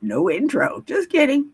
No intro. Just kidding.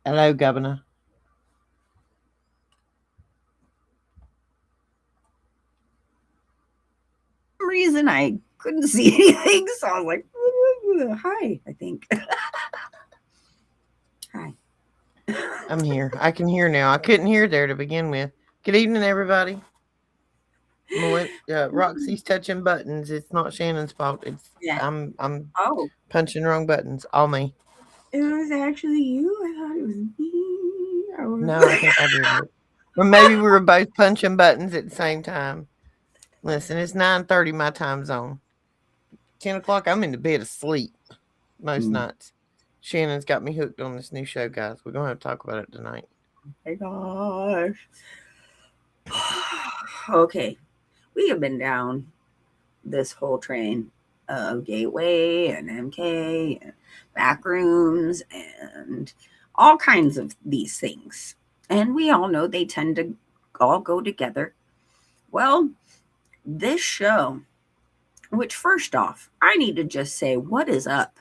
Hello, Governor. For some reason, I couldn't see anything, so I was like, hi, I think. Hi. I'm here. I can hear now. I couldn't hear there to begin with. Good evening, everybody. Roxy's touching buttons. It's not Shannon's fault. It's Yeah. I'm Oh, punching wrong buttons. All me. it was actually you? I thought it was me. No, I think I did it. Or maybe we were both punching buttons at the same time. Listen, it's 9:30 my time zone. 10 o'clock, I'm in the bed asleep most nights. Shannon's got me hooked on this new show, guys. We're gonna have to talk about it tonight. Oh my gosh. Okay. We have been down this whole train of Gateway and MK and Backrooms and all kinds of these things. And we all know they tend to all go together. Well, this show, which first off, I need to just say, what is up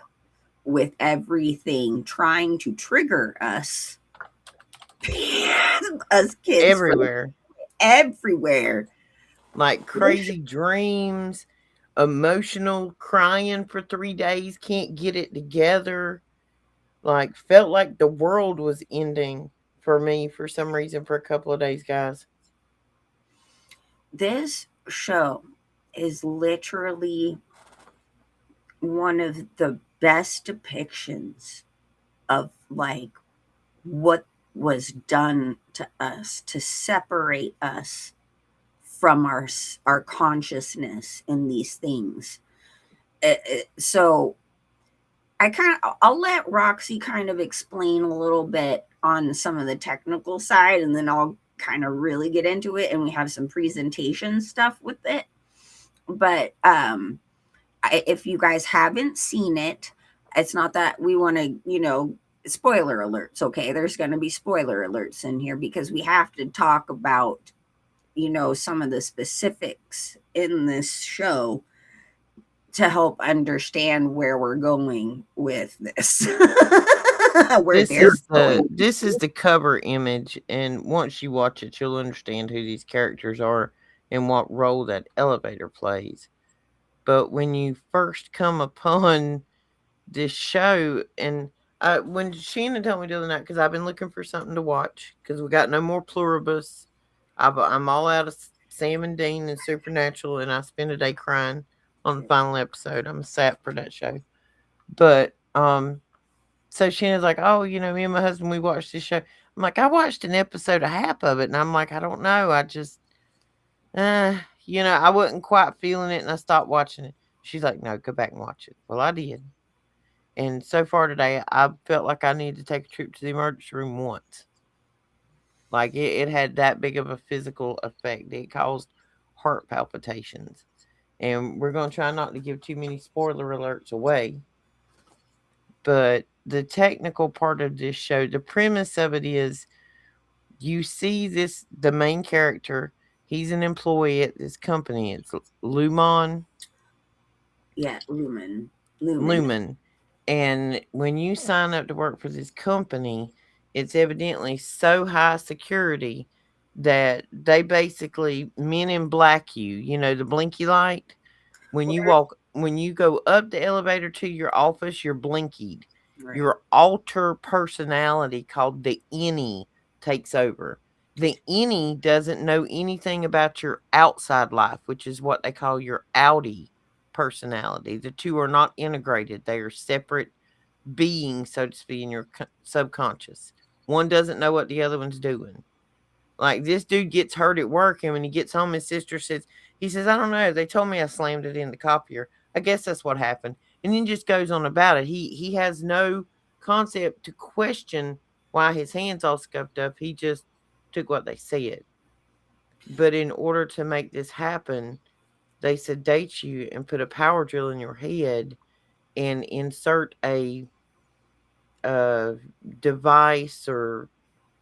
with everything trying to trigger us? Us kids everywhere. Like crazy dreams, emotional crying for 3 days, can't get it together. Like felt like the world was ending for me for some reason for a couple of days, guys. this show is literally one of the best depictions of like what was done to us to separate us from our consciousness in these things. So I'll let Roxy kind of explain a little bit on some of the technical side, and then I'll kind of really get into it, and we have some presentation stuff with it. But if you guys haven't seen it, it's not that we want to, spoiler alerts. Okay, there's going to be spoiler alerts in here because we have to talk about, some of the specifics in this show to help understand where we're going with this. Where they're going. This is the cover image, and once you watch it, you'll understand who these characters are and what role that elevator plays. But when you first come upon this show, and when Shannon told me the other night, because I've been looking for something to watch, because we got no more Pluribus. I'm all out of Sam and Dean and Supernatural, and I spent a day crying on the final episode. I'm a sap for that show. But so Shannon's like, oh, me and my husband, we watched this show. I'm like, I watched an episode, a half of it, and I'm like, I don't know. I just, I wasn't quite feeling it, and I stopped watching it. She's like, no, go back and watch it. Well, I did. And so far today, I felt like I needed to take a trip to the emergency room once. Like, it had that big of a physical effect. It caused heart palpitations. And we're going to try not to give too many spoiler alerts away. But the technical part of this show, the premise of it is you see the main character, he's an employee at this company. It's Lumon. Yeah, Lumen. And when you sign up to work for this company, it's evidently so high security that they basically men in black you, the blinky light. When you go up the elevator to your office, you're blinkied. Right. Your alter personality called the innie takes over. The innie doesn't know anything about your outside life, which is what they call your outie personality. The two are not integrated. They are separate beings, so to speak, in your subconscious. One doesn't know what the other one's doing. Like, this dude gets hurt at work, and when he gets home, his sister says, I don't know. They told me I slammed it in the copier. I guess that's what happened. And then just goes on about it. He has no concept to question why his hand's all scuffed up. He just took what they said. But in order to make this happen, they sedate you and put a power drill in your head and insert a device or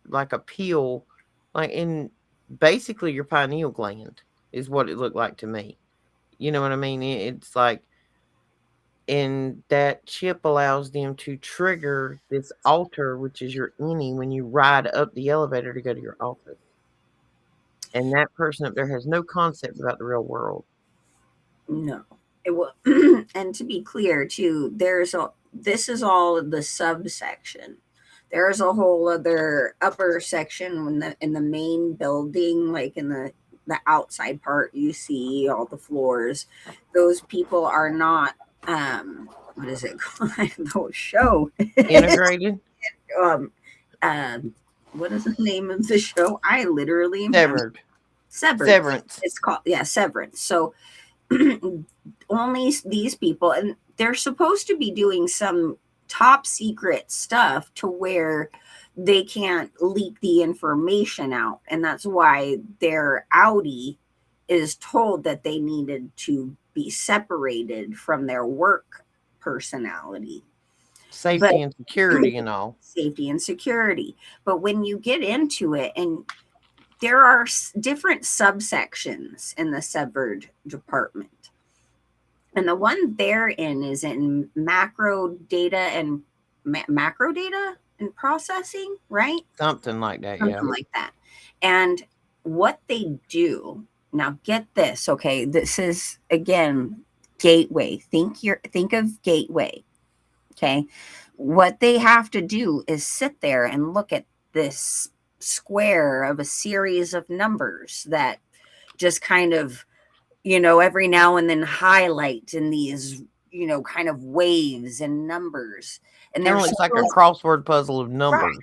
like a pill, like in basically your pineal gland is what it looked like to me. You know what I mean? It's like, and that chip allows them to trigger this alter, which is your innie, when you ride up the elevator to go to your office. And that person up there has no concept about the real world. No. It will. And to be clear too, this is all the subsection. There's a whole other upper section in the main building, like in the outside part, you see all the floors. Those people are not what is it called? The show integrated. What is the name of the show? I literally Severance. It's called Severance. So only these people, and they're supposed to be doing some top secret stuff to where they can't leak the information out, and that's why their outie is told that they needed to be separated from their work personality, safety and security and all. Safety and security. But when you get into it, and there are different subsections in the severed department. And the one they're in is in macro data and processing, right? Something like that, Something like that. And what they do, now get this, okay? This is, again, gateway. Think of gateway, okay? What they have to do is sit there and look at this square of a series of numbers that just kind of, every now and then highlight in these, kind of waves and numbers. And Kind of there's looks like a crossword puzzle of numbers.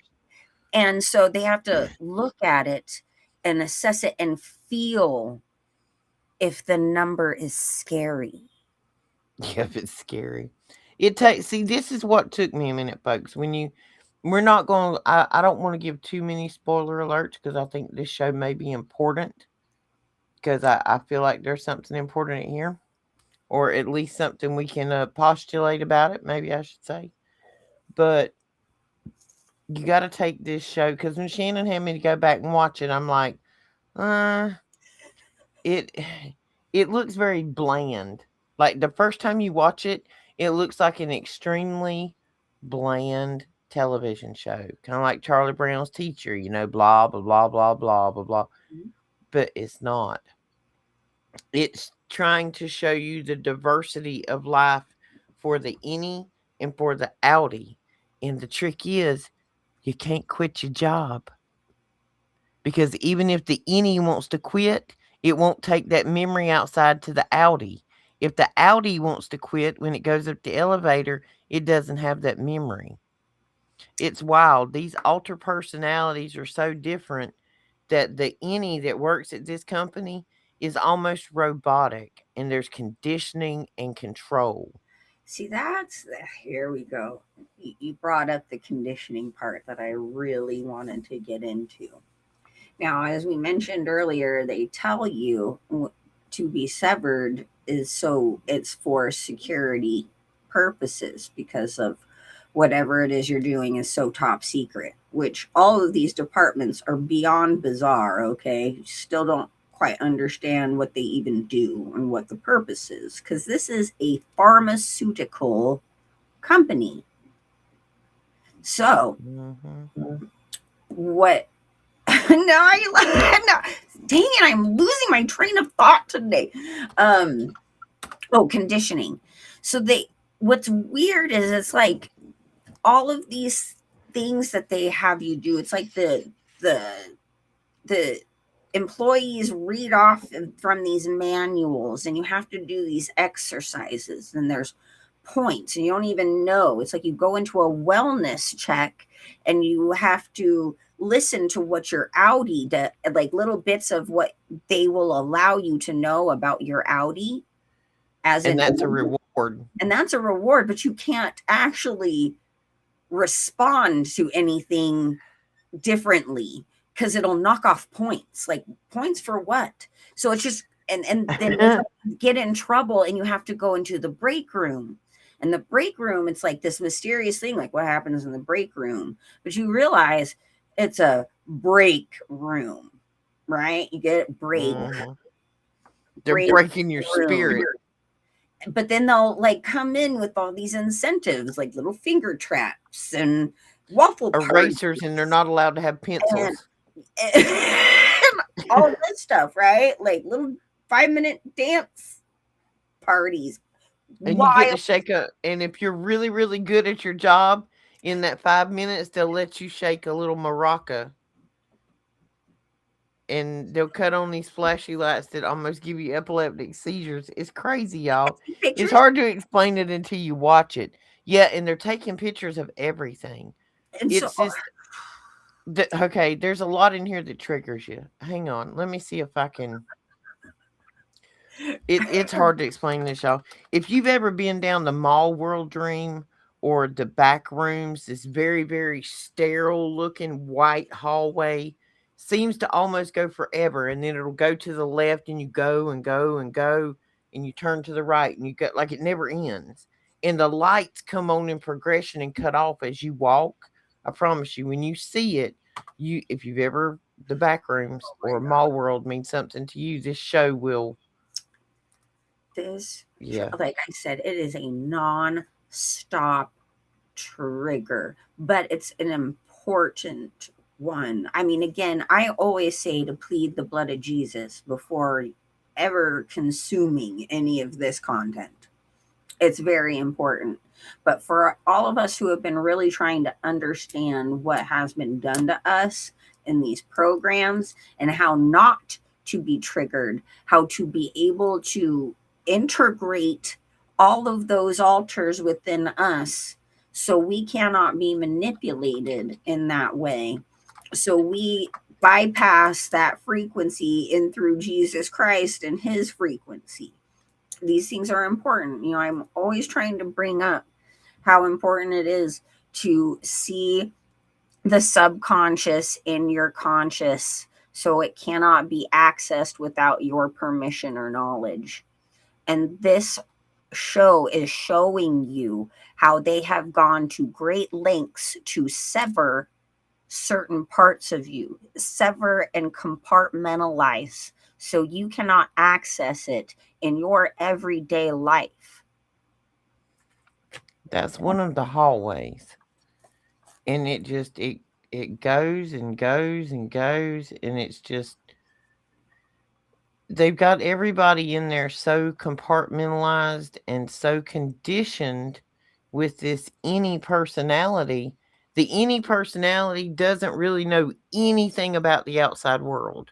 And so they have to look at it and assess it and feel if the number is scary. Yeah, if it's scary. See, this is what took me a minute, folks. We're not going, I don't want to give too many spoiler alerts because I think this show may be important because I feel like there's something important here, or at least something we can postulate about it, maybe I should say. But you got to take this show because when Shannon had me to go back and watch it, I'm like, it it looks very bland. Like the first time you watch it, it looks like an extremely bland television show, kind of like Charlie Brown's Teacher, blah blah blah blah blah blah blah. But it's not. It's trying to show you the diversity of life for the innie and for the outie. And the trick is, you can't quit your job. Because even if the innie wants to quit, it won't take that memory outside to the outie. If the outie wants to quit when it goes up the elevator, it doesn't have that memory. It's wild. These alter personalities are so different that the innie that works at this company is almost robotic, and there's conditioning and control. See, here we go. You brought up the conditioning part that I really wanted to get into. Now, as we mentioned earlier, they tell you to be severed it's for security purposes because of whatever it is you're doing is so top secret, which all of these departments are beyond bizarre, okay? Still don't quite understand what they even do and what the purpose is, because this is a pharmaceutical company. So, what? No, dang it, I'm losing my train of thought today. Conditioning. So what's weird is it's like all of these things that they have you do. It's like the employees read off from these manuals, and you have to do these exercises, and there's points, and you don't even know. It's like you go into a wellness check, and you have to listen to what your outie, like little bits of what they will allow you to know about your outie. And that's a reward. And that's a reward, but you can't actually respond to anything differently because it'll knock off points. Like, points for what? So it's just, and then you get in trouble and you have to go into the break room. And the break room, it's like this mysterious thing, like what happens in the break room. But you realize it's a break room, right? You get it, break. They're breaking your spirit. But then they'll like come in with all these incentives, like little finger traps and waffle erasers, and they're not allowed to have pencils. And all this stuff, right? Like little 5-minute dance parties. And you get to shake and if you're really, really good at your job, in that 5 minutes, they'll let you shake a little maraca. And they'll cut on these flashy lights that almost give you epileptic seizures. It's crazy, y'all. It's hard to explain it until you watch it. Yeah, and they're taking pictures of everything. And it's so, just... okay, there's a lot in here that triggers you. Hang on. Let me see if I can... It's hard to explain this, y'all. If you've ever been down the Mall World Dream or the Backrooms, this very, very sterile-looking white hallway... seems to almost go forever, and then it'll go to the left, and you go and go and go, and you turn to the right, and you go like it never ends. And the lights come on in progression and cut off as you walk. I promise you, when you see it, if you've ever the Backrooms or Mall World means something to you, this show will. Like I said, it is a non-stop trigger, but it's an important one. I mean, again, I always say to plead the blood of Jesus before ever consuming any of this content. It's very important. But for all of us who have been really trying to understand what has been done to us in these programs and how not to be triggered, how to be able to integrate all of those alters within us so we cannot be manipulated in that way. So we bypass that frequency in through Jesus Christ and his frequency. These things are important. I'm always trying to bring up how important it is to see the subconscious in your conscious so it cannot be accessed without your permission or knowledge. And this show is showing you how they have gone to great lengths to sever certain parts of you, sever and compartmentalize so you cannot access it in your everyday life. That's one of the hallways. And it goes and goes and goes, and it's just they've got everybody in there so compartmentalized and so conditioned with this any personality. The any personality doesn't really know anything about the outside world.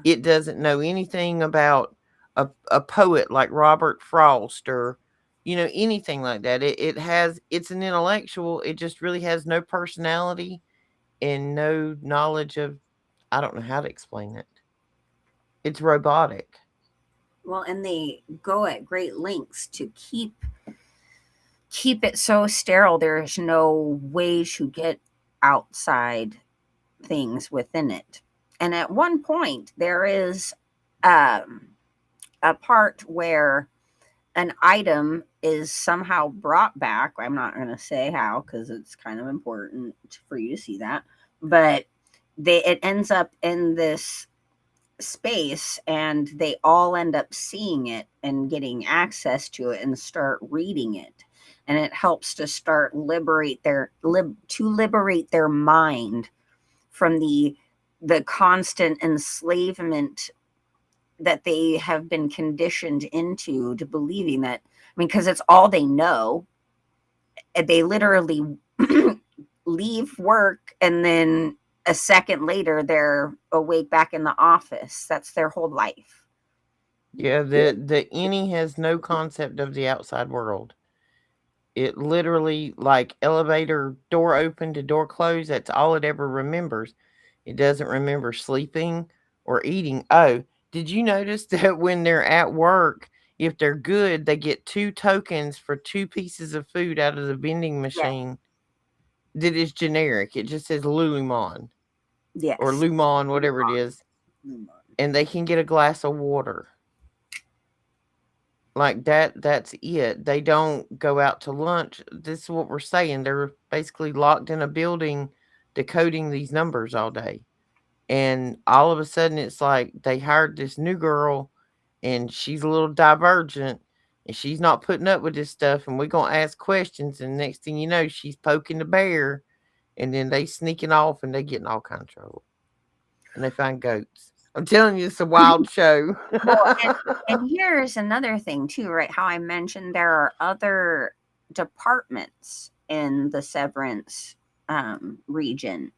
It doesn't know anything about a poet like Robert Frost or anything like that. It's an intellectual. It just really has no personality and no knowledge of, I don't know how to explain it. It's robotic. Well, and they go at great lengths to keep it so sterile. There's no way to get outside things within it. And at one point, there is a part where an item is somehow brought back. I'm not going to say how because it's kind of important for you to see that. But it ends up in this space and they all end up seeing it and getting access to it and start reading it, and it helps to start liberate their mind from the constant enslavement that they have been conditioned into to believing that, because it's all they know. They literally leave work and then a second later they're awake back in the office. That's their whole life. Yeah, the any has no concept of the outside world. It literally, like elevator door open to door closed, that's all it ever remembers. It doesn't remember sleeping or eating. Oh, did you notice that when they're at work, if they're good, they get 2 tokens for 2 pieces of food out of the vending Yes. machine that is generic. It just says Lulimon or Yes. Lumon, whatever it is, and they can get a glass of water. Like that's it. They don't go out to lunch. This is what we're saying. They're basically locked in a building decoding these numbers all day. And all of a sudden it's like they hired this new girl and she's a little divergent and she's not putting up with this stuff and we're gonna ask questions and next thing you know she's poking the bear and then they sneaking off and they get in all kinds of trouble. And they find goats. I'm telling you, it's a wild show. Well, and here's another thing too, right? How I mentioned there are other departments in the Severance region,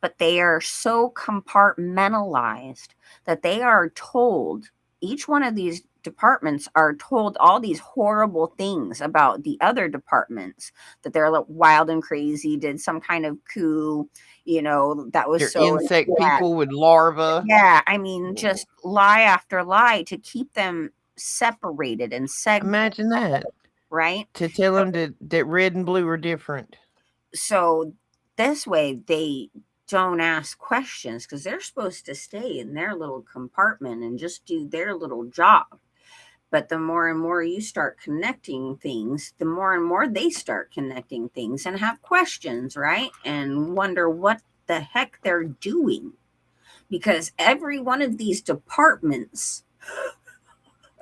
but they are so compartmentalized that they are told, each one of these departments are told all these horrible things about the other departments, that they're like wild and crazy, did some kind of coup, that was They're so, insect yeah, people with larvae. yeah, I mean, just lie after lie to keep them separated and segmented, Imagine that. right? To tell them that red and blue are different. So this way they don't ask questions because they're supposed to stay in their little compartment and just do their little job. But the more and more you start connecting things, the more and more they start connecting things and have questions, right? And wonder what the heck they're doing. Because every one of these departments,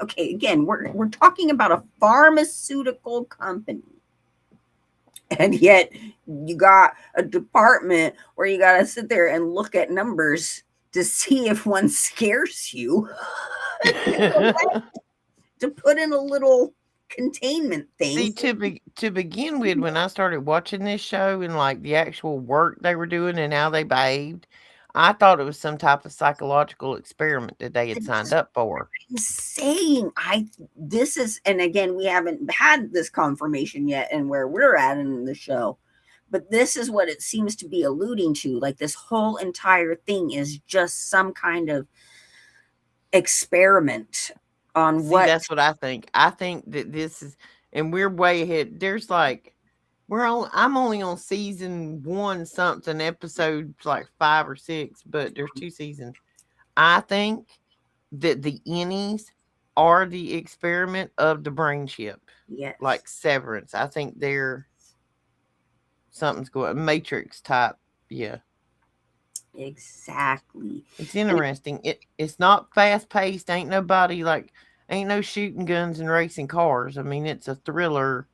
okay, again, we're talking about a pharmaceutical company. And yet you got a department where you got to sit there and look at numbers to see if one scares you. To put in a little containment thing. See, to begin with, when I started watching this show and like the actual work they were doing and how they behaved, I thought it was some type of psychological experiment that they had signed That's up for. saying this is, and again, we haven't had this confirmation yet and where we're at in the show, but this is what it seems to be alluding to. Like this whole entire thing is just some kind of experiment on See, what. that's what I think. I think that this is, and we're way ahead. There's like, I'm only on season one something, episodes like 5 or 6, but there's 2 seasons. I think that the innies are the experiment of the brain chip, Yes, like Severance. I think they're something's going Matrix type. Yeah, exactly. it's And interesting. It's not fast paced. Ain't nobody like ain't no shooting guns and racing cars. I mean, it's a thriller.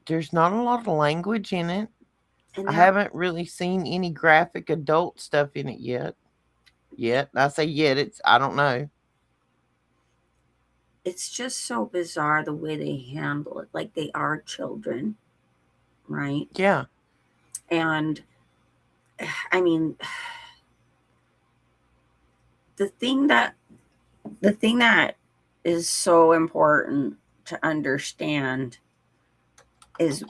There's not a lot of language in it. I and that haven't really seen any graphic adult stuff in it yet. Yet I say yet. It's I don't know. it's just so bizarre the way they handle it. Like they are children, right? Yeah, And I mean, the thing that the thing that is so important to understand is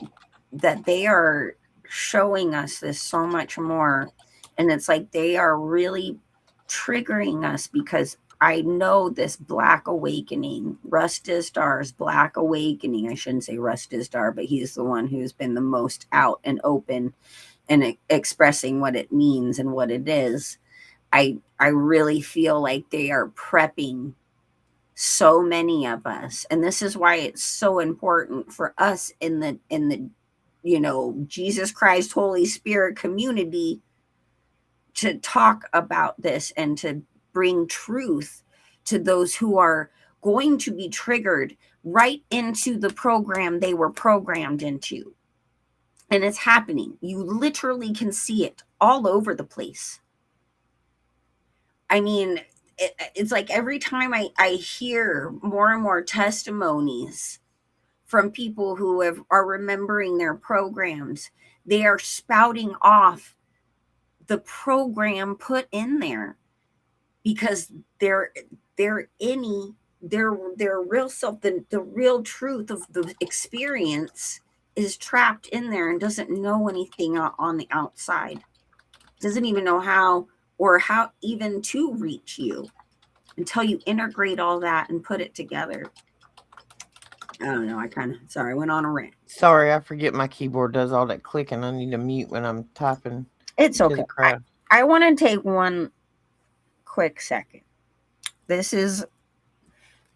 that they are showing us this so much more, and it's like they are really triggering us because I know this black awakening, Rust Istar's black awakening. I shouldn't say Rust Istar, but he's the one who's been the most out and open and expressing what it means and what it is. I really feel like they are prepping so many of us, and this is why it's so important for us in the Jesus Christ Holy Spirit community to talk about this and to bring truth to those who are going to be triggered right into the program they were programmed into. And it's happening. You literally can see it all over the place. I mean, it's like every time I hear more and more testimonies from people who are remembering their programs, they are spouting off the program put in there because they're any their real self, the real truth of the experience is trapped in there and doesn't know anything on the outside, doesn't even know how or how even to reach you until you integrate all that and put it together. I don't know. I kind of, sorry, I went on a rant. sorry, I forget my keyboard does all that clicking. I need to mute when I'm typing It's to okay. the crowd. I want to take one quick second. This is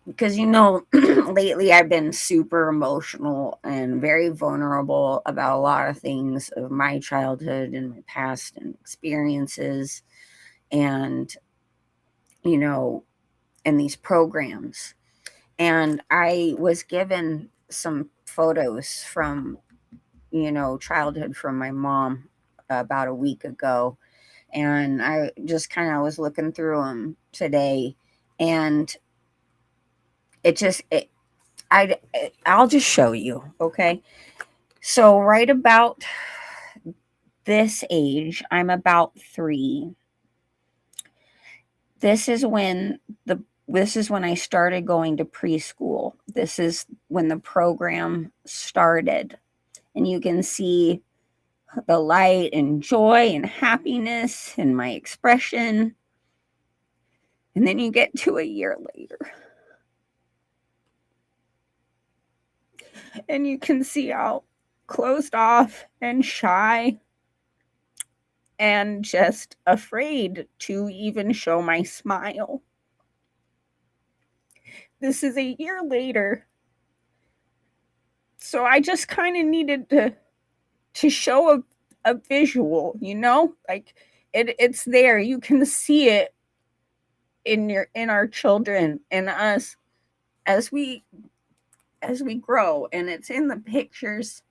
because, lately I've been super emotional and very vulnerable about a lot of things of my childhood and my past and experiences and, you know, and these programs. And I was given some photos from, childhood from my mom about a week ago. And I just kind of was looking through them today. And it just, I'll just show you. Okay. So, right about this age, I'm about 3. This is when I started going to preschool. This is when the program started. And you can see the light and joy and happiness in my expression. And then you get to a year later. And you can see how closed off and shy and just afraid to even show my smile. This is a year later. So I just kind of needed to show a visual, like it's there. You can see it in our children and us as we grow, and it's in the pictures.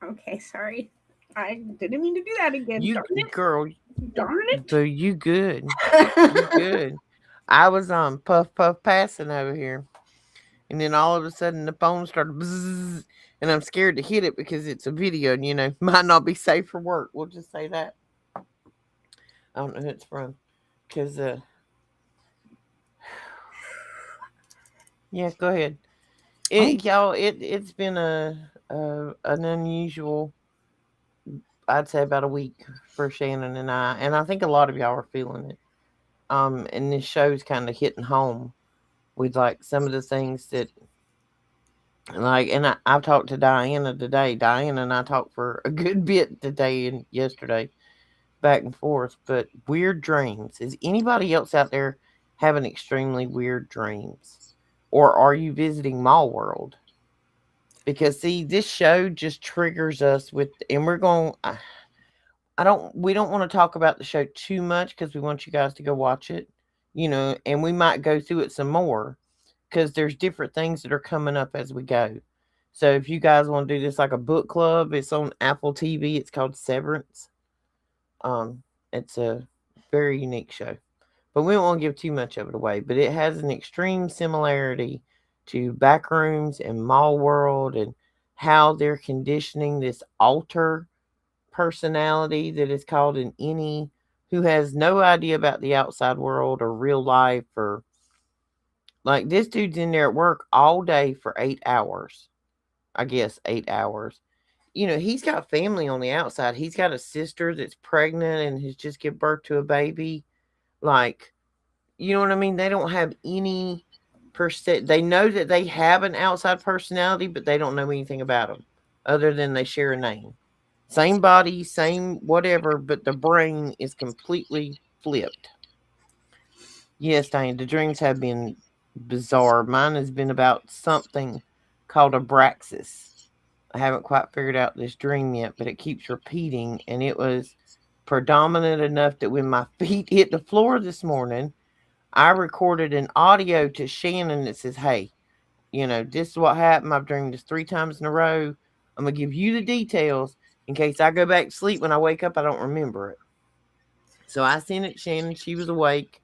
Okay, sorry. I didn't mean to do that again. You Darn it. girl, Darn it. so you good. You good. I was puff puff passing over here. And then all of a sudden the phone started bzzz, and I'm scared to hit it because it's a video and, might not be safe for work. We'll just say that. I don't know who it's from. Because, yeah, go ahead. Oh, It's been an unusual, I'd say about a week for Shannon and I think a lot of y'all are feeling it. And this show's kind of hitting home with like some of the things that and I've talked to Diana today. Diana and I talked for a good bit today and yesterday, back and forth. But weird dreams. Is anybody else out there having extremely weird dreams, or are you visiting Mall World? Because see, this show just triggers us with, and we're going. I don't. We don't want to talk about the show too much because we want you guys to go watch it. And we might go through it some more because there's different things that are coming up as we go. So if you guys want to do this like a book club, it's on Apple TV. It's called Severance. Um, it's a very unique show, but we won't give too much of it away. But it has an extreme similarity to Backrooms and Mall World and how they're conditioning this alter personality that is called an innie who has no idea about the outside world or real life or like this dude's in there at work all day for 8 hours. I guess 8 hours. He's got family on the outside. He's got a sister that's pregnant and has just given birth to a baby. Like, you know what I mean? They don't have any percent. They know that they have an outside personality, but they don't know anything about them other than they share a name. Same body, same whatever, but the brain is completely flipped. Yes, Diane, the dreams have been bizarre. Mine has been about something called a Braxis. I haven't quite figured out this dream yet, but it keeps repeating, and it was predominant enough that when my feet hit the floor this morning, I recorded an audio to Shannon that says, "Hey, this is what happened. I've dreamed this 3 times in a row. I'm going to give you the details in case I go back to sleep. When I wake up, I don't remember it." So I sent it to Shannon. She was awake.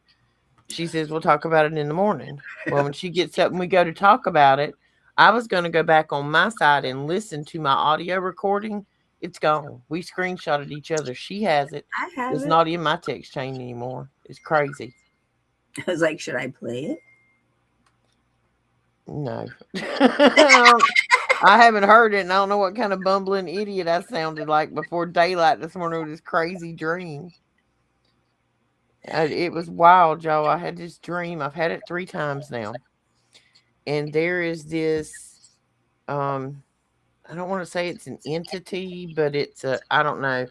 She says, "We'll talk about it in the morning." Well, when she gets up and we go to talk about it, I was going to go back on my side and listen to my audio recording. It's gone. We screenshotted each other. She has it. I have It's it. not in my text chain anymore. It's crazy. I was like, should I play it? No. I haven't heard it, and I don't know what kind of bumbling idiot I sounded like before daylight this morning with this crazy dream. It was wild, Joe. I had this dream. I've had it 3 times now. And there is this, um, I don't want to say it's an entity, but I don't know.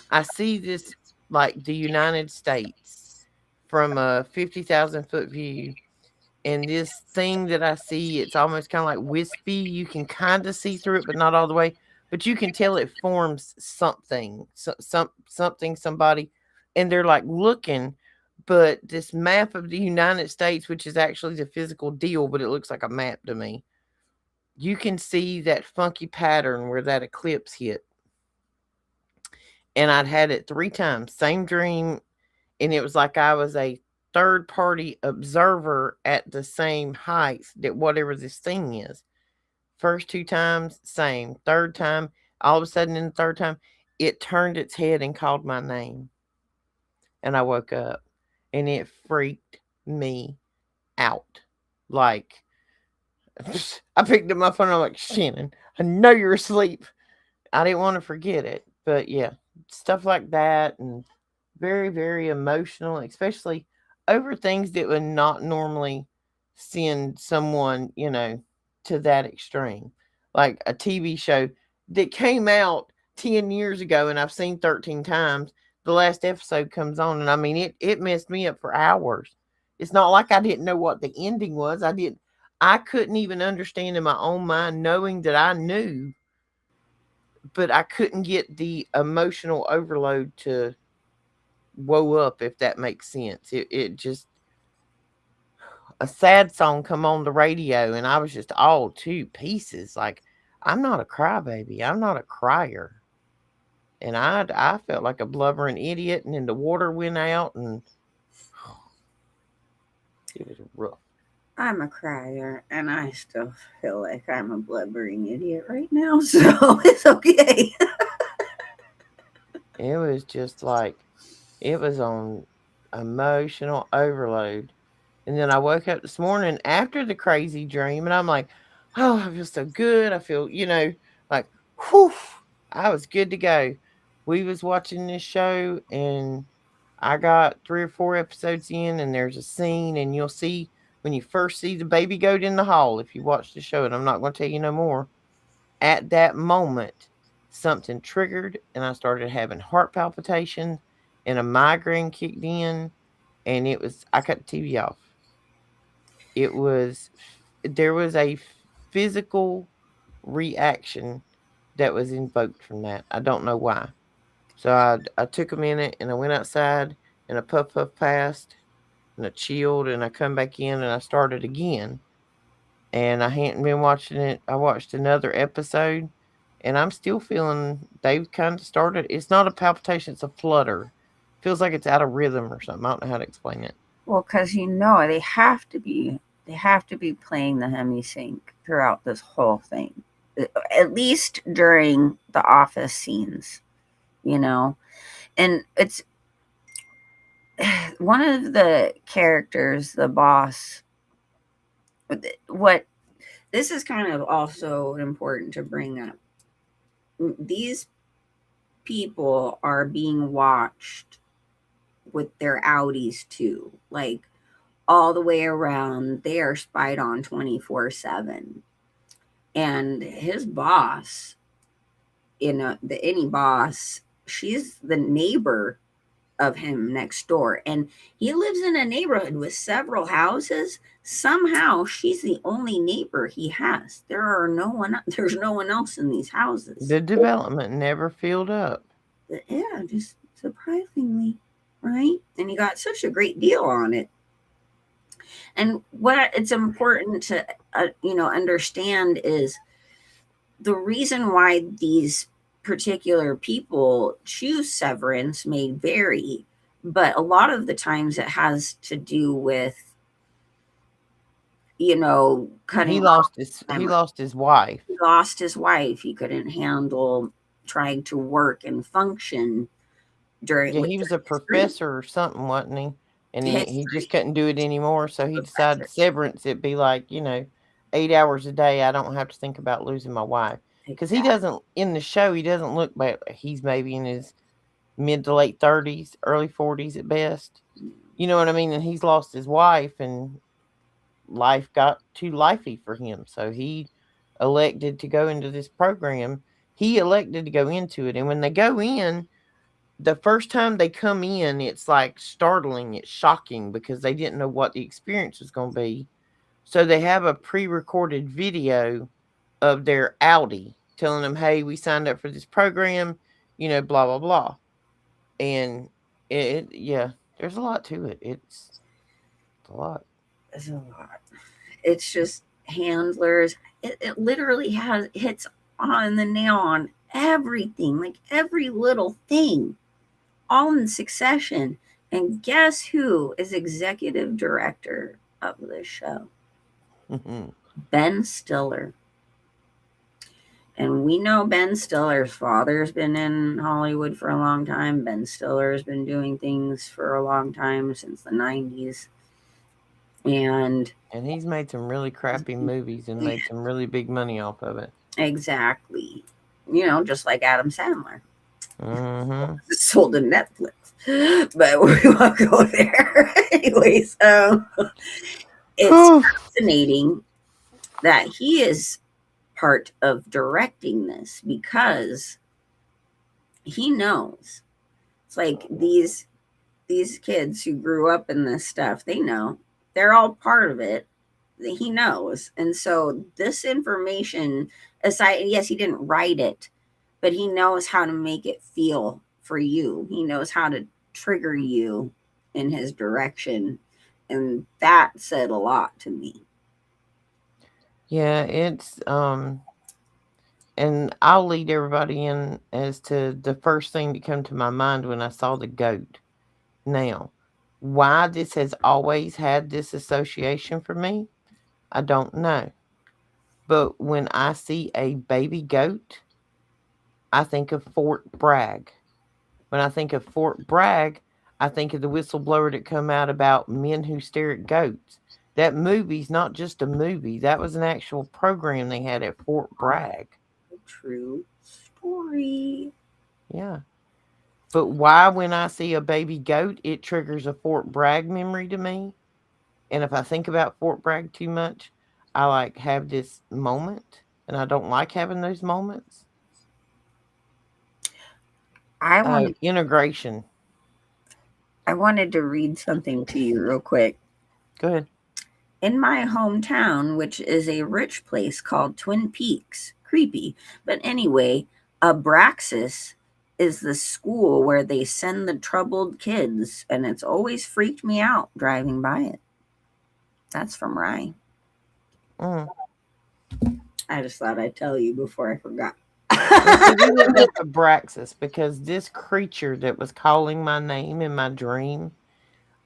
I see this like the United States from a 50,000 foot view. And this thing that I see, it's almost kind of like wispy. You can kind of see through it, but not all the way. But you can tell it forms something, something, somebody, and they're like looking. But this map of the United States, which is actually the physical deal, but it looks like a map to me. You can see that funky pattern where that eclipse hit. And I'd had it 3 times, same dream, and it was like I was a third party observer at the same height that whatever this thing is. First 2 times, same. Third time, all of a sudden in the third time, it turned its head and called my name. And I woke up and it freaked me out. Like, I picked up my phone and I'm like, "Shannon, I know you're asleep." I didn't want to forget it. But yeah, stuff like that and very, very emotional, especially over things that would not normally send someone, to that extreme. Like a TV show that came out 10 years ago and I've seen 13 times. The last episode comes on, and I mean, it messed me up for hours. It's not like I didn't know what the ending was. I couldn't even understand in my own mind, knowing that I knew, but I couldn't get the emotional overload to woe up, if that makes sense. It just, a sad song come on the radio and I was just all to pieces. Like, I'm not a crybaby. I'm not a crier. And I felt like a blubbering idiot, and then the water went out, and it was rough. I'm a crier, and I still feel like I'm a blubbering idiot right now, so it's okay. It was just like, it was on emotional overload. And then I woke up this morning after the crazy dream and I'm like, oh, I feel so good. I feel, like, whew, I was good to go. We was watching this show and I got 3 or 4 episodes in and there's a scene and you'll see when you first see the baby goat in the hall, if you watch the show, and I'm not going to tell you no more, at that moment, something triggered and I started having heart palpitations and a migraine kicked in and I cut the TV off. It was there was a physical reaction that was invoked from that. I don't know why. So I took a minute and I went outside and I puff passed and I chilled and I come back in and I started again. And I hadn't been watching it. I watched another episode and I'm still feeling they've kind of started. It's not a palpitation, it's a flutter. Feels like it's out of rhythm or something. I don't know how to explain it. Well, because they have to be playing the hemi sync throughout this whole thing, at least during the office scenes, you know. And it's one of the characters, the boss. What this is kind of also important to bring up. These people are being watched with their Audis too, like all the way around. They are spied on 24/7. And his boss, the any boss, she's the neighbor of him next door. And he lives in a neighborhood with several houses. Somehow she's the only neighbor he has. There's no one else in these houses. The development never filled up. Yeah, just surprisingly, right? And he got such a great deal on it. And what it's important to understand is the reason why these particular people choose severance may vary, but a lot of the times it has to do with cutting off He memory. lost his wife. He lost his wife. He couldn't handle trying to work and function during Yeah, with he was a his dream. professor or something, wasn't he? And he just History couldn't do it anymore, so he decided professor. severance, it'd be like, 8 hours a day, I don't have to think about losing my wife. Because he Exactly. doesn't, in the show, he doesn't look bad. He's maybe in his mid to late 30s, early 40s at best. You know what I mean? And he's lost his wife, and life got too lifey for him. So he elected to go into this program. He elected to go into it. And when they go in, the first time they come in, it's like startling, it's shocking because they didn't know what the experience was going to be. So they have a pre recorded video of their Audi telling them, hey, we signed up for this program, blah, blah, blah. And yeah, there's a lot to it. It's a lot. It's a lot. It's just handlers. It literally hits on the nail on everything, like every little thing, all in succession. And guess who is executive director of this show? Ben Stiller. And we know Ben Stiller's father's been in Hollywood for a long time. Ben Stiller's been doing things for a long time, since the 90s. And And he's made some really crappy movies and made some really big money off of it. exactly, just like Adam Sandler. Mm-hmm. Sold to Netflix. But we won't go there. Anyways, it's fascinating that he is part of directing this, because he knows. It's like these kids who grew up in this stuff, they know. They're all part of it. He knows. And so this information, aside, yes, he didn't write it, but he knows how to make it feel for you. He knows how to trigger you in his direction. And that said a lot to me. Yeah, and I'll lead everybody in as to the first thing that came to my mind when I saw the goat. Now, why this has always had this association for me I don't know. But when I see a baby goat, I think of Fort Bragg. When I think of Fort Bragg, I think of the whistleblower that come out about men who stare at goats. That movie's not just a movie. That was an actual program they had at Fort Bragg. A true story. Yeah. But why, when I see a baby goat, it triggers a Fort Bragg memory to me? And if I think about Fort Bragg too much, I like have this moment, and I don't like having those moments. I wanted Integration. I wanted to read something to you real quick. Go ahead. In my hometown, which is a rich place called Twin Peaks, creepy, but anyway, Abraxas is the school where they send the troubled kids, and it's always freaked me out driving by it. That's from Rye. Mm. I just thought I'd tell you before I forgot. Well, see, we looked up Abraxas because this creature that was calling my name in my dream,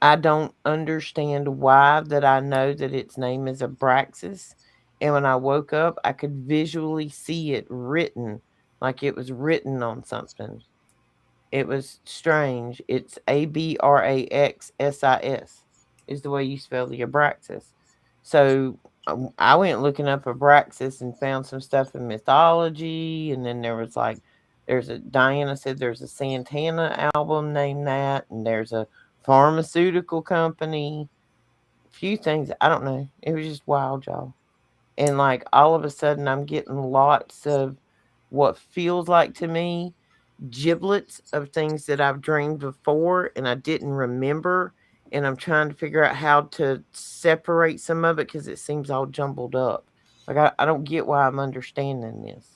I don't understand why that I know that its name is Abraxas. And when I woke up, I could visually see it written, like it was written on something. It was strange. It's Abraxsis is the way you spell the Abraxas. So I went looking up Abraxas and found some stuff in mythology, and then there was like, there's a Diana said there's a Santana album named that, and there's a pharmaceutical company. A few things I don't know. It was just wild, y'all. And like all of a sudden, I'm getting lots of what feels like to me giblets of things that I've dreamed before and I didn't remember. And I'm trying to figure out how to separate some of it because it seems all jumbled up. Like, I don't get why I'm understanding this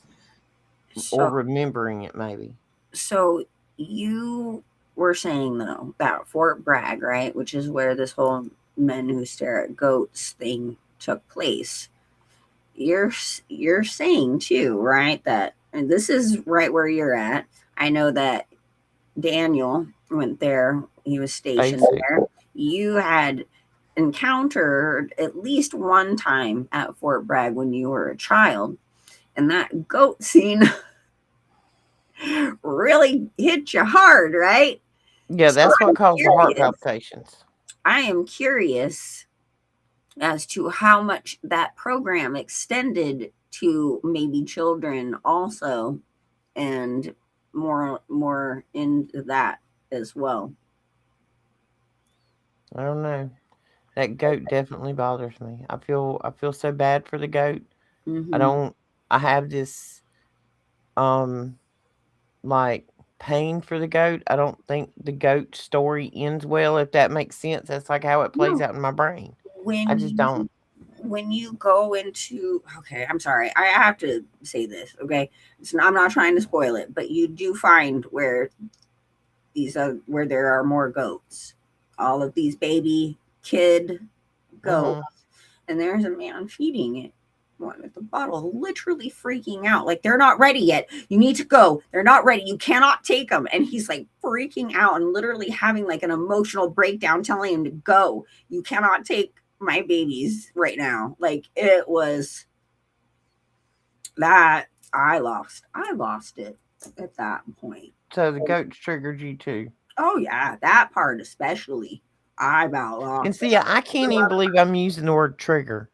or So, remembering it, maybe. so you were saying though that Fort Bragg, right, which is where this whole men who stare at goats thing took place. You're you're saying too, right, that and this is right where you're at. I know that Daniel went there, he was stationed Basic. there. You had encountered at least one time at Fort Bragg when you were a child, and that goat scene really hit you hard, right? Yeah, So that's what I'm caused the heart curious. palpitations. I am curious as to how much that program extended to maybe children also, and more into that as well. I don't know. That goat definitely bothers me. I feel so bad for the goat. I Hmm. don't I have this um like pain for the goat. I don't think the goat story ends well, if that makes sense. That's like how it plays No, out in my brain. I when just don't. you go into, okay, I'm sorry, I have to say this, okay, I'm not trying to spoil it, but you do find where these are where there are more goats, all of these baby kid goats, Mhm. and there's a man feeding it one at the bottle, literally freaking out, like they're not ready yet, you need to go, they're not ready, you cannot take them, and he's like freaking out and literally having like an emotional breakdown telling him to go, you cannot take my babies right now. Like it was that I lost it at that point. So the goats triggered you too. Oh yeah, that part especially. I about And lost it. see, I can't even believe I'm using the word trigger.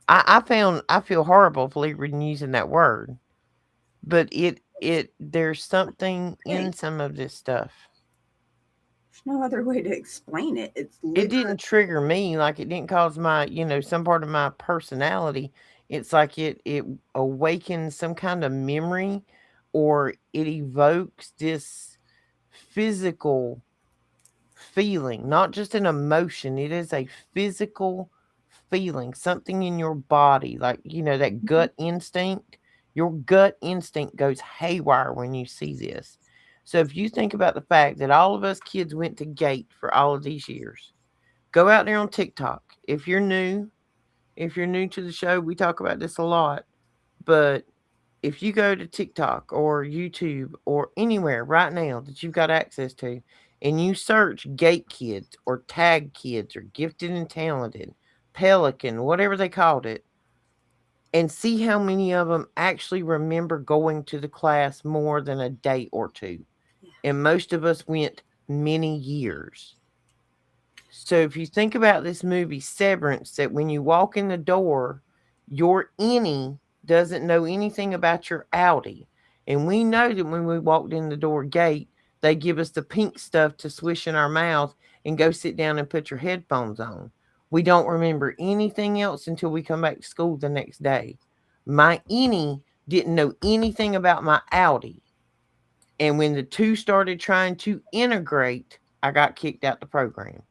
I feel horrible for even using that word. But it there's something Hey, in some of this stuff. there's no other way to explain it. It's It literally didn't trigger me, like, it didn't cause my, some part of my personality. It's like it awakens some kind of memory, or it evokes this physical feeling, not just an emotion. It is a physical feeling, something in your body, like, that gut instinct. Your gut instinct goes haywire when you see this. So if you think about the fact that all of us kids went to gate for all of these years, go out there on TikTok. If you're new to the show, we talk about this a lot. But if you go to TikTok or YouTube or anywhere right now that you've got access to, and you search gate kids or tag kids or gifted and talented, pelican, whatever they called it, and see how many of them actually remember going to the class more than a day or two. Yeah. And most of us went many years. So if you think about this movie Severance, that when you walk in the door, your innie doesn't know anything about your outie. And we know that when we walked in the door gate, they give us the pink stuff to swish in our mouth and go sit down and put your headphones on. We don't remember anything else until we come back to school the next day. My innie didn't know anything about my outie. And when the two started trying to integrate, I got kicked out the program.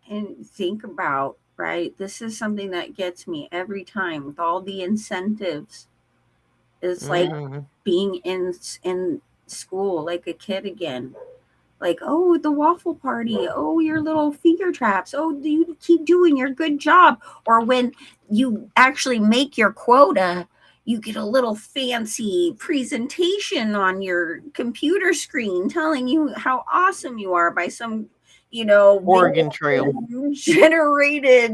And think about, right? This is something that gets me every time with all the incentives. It's like Mm-hmm. being in school like a kid again. Like, oh, the waffle party, oh, your little finger traps, oh, you keep doing your good job. Or when you actually make your quota, you get a little fancy presentation on your computer screen telling you how awesome you are by some, Oregon Trail. generated,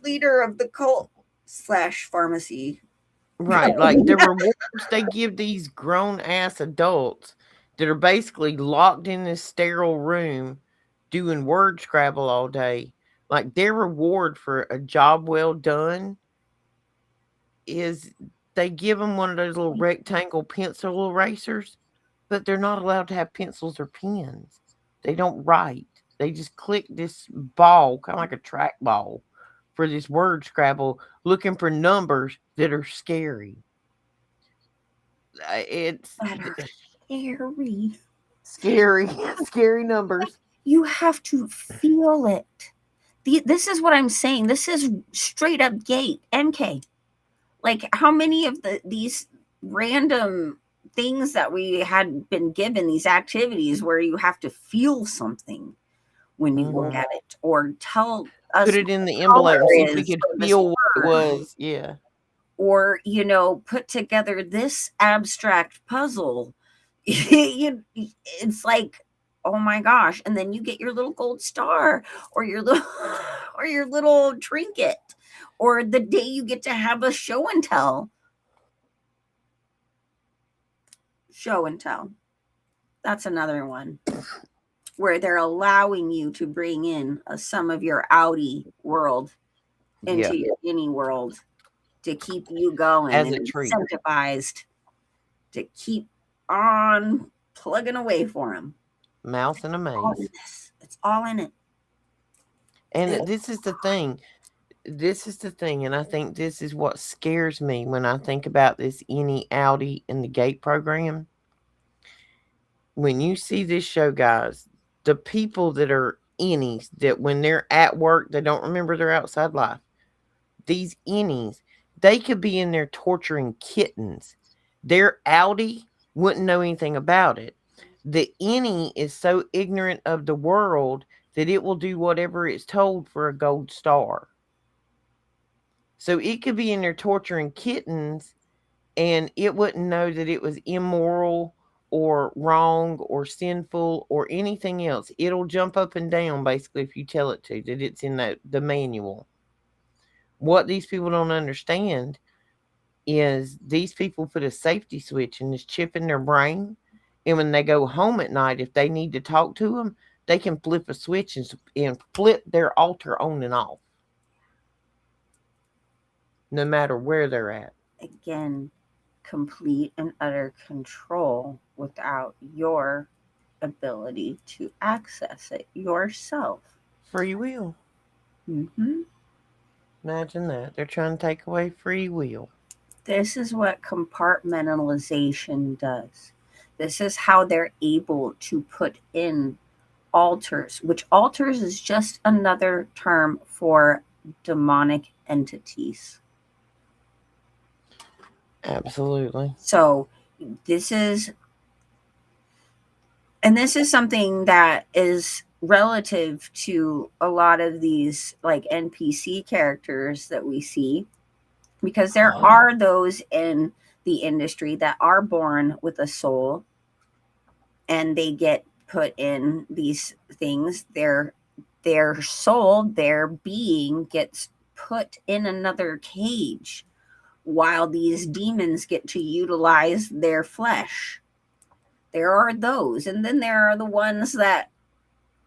leader of the cult slash pharmacy. Right. Like the rewards they give these grown ass adults that are basically locked in this sterile room doing word scrabble all day. Like their reward for a job well done is they give them one of those little rectangle pencil erasers, but they're not allowed to have pencils or pens. They don't write. They just click this ball, kind of like a trackball, for this word scrabble, looking for numbers that are scary. It's That are scary. scary, scary numbers. You have to feel it. This is what I'm saying. This is straight up gate NK. Like how many of these random things that we had been given, these activities where you have to feel something when you look at it, or tell Put us it in what the the envelope color and see if we is could for this feel what it word, was. Yeah. or put together this abstract puzzle. It's like, oh my gosh, and then you get your little gold star, or your little or your little trinket, or the day you get to have a show and tell. That's another one where they're allowing you to bring in some of your outie world Yeah. into your innie world to keep you going As and a treat. incentivized to keep on plugging away for them. Mouse in a All in maze. this. It's all in it. And this is the thing. This is the thing. And I think this is what scares me when I think about this any outie in the gate program. When you see this show, guys, the people that are innies, that when they're at work, they don't remember their outside life. These innies, they could be in there torturing kittens. Their outie wouldn't know anything about it. The innie is so ignorant of the world that it will do whatever it's told for a gold star. So it could be in there torturing kittens and it wouldn't know that it was immoral or wrong or sinful or anything else. It'll jump up and down basically if you tell it to, that it's in the manual. What these people don't understand is these people put a safety switch in this chip in their brain, and when they go home at night, if they need to talk to them, they can flip a switch and flip their altar on and off, no matter where they're at. Again, complete and utter control without your ability to access it yourself. Free will. Mm-hmm. Imagine that. They're trying to take away free will. This is what compartmentalization does. This is how they're able to put in altars, which altars is just another term for demonic entities. Absolutely. So this is something that is relative to a lot of these like NPC characters that we see, because there are those in the industry that are born with a soul and they get put in these things. They're their soul, their being gets put in another cage while these demons get to utilize their flesh. There are those. And then there are the ones that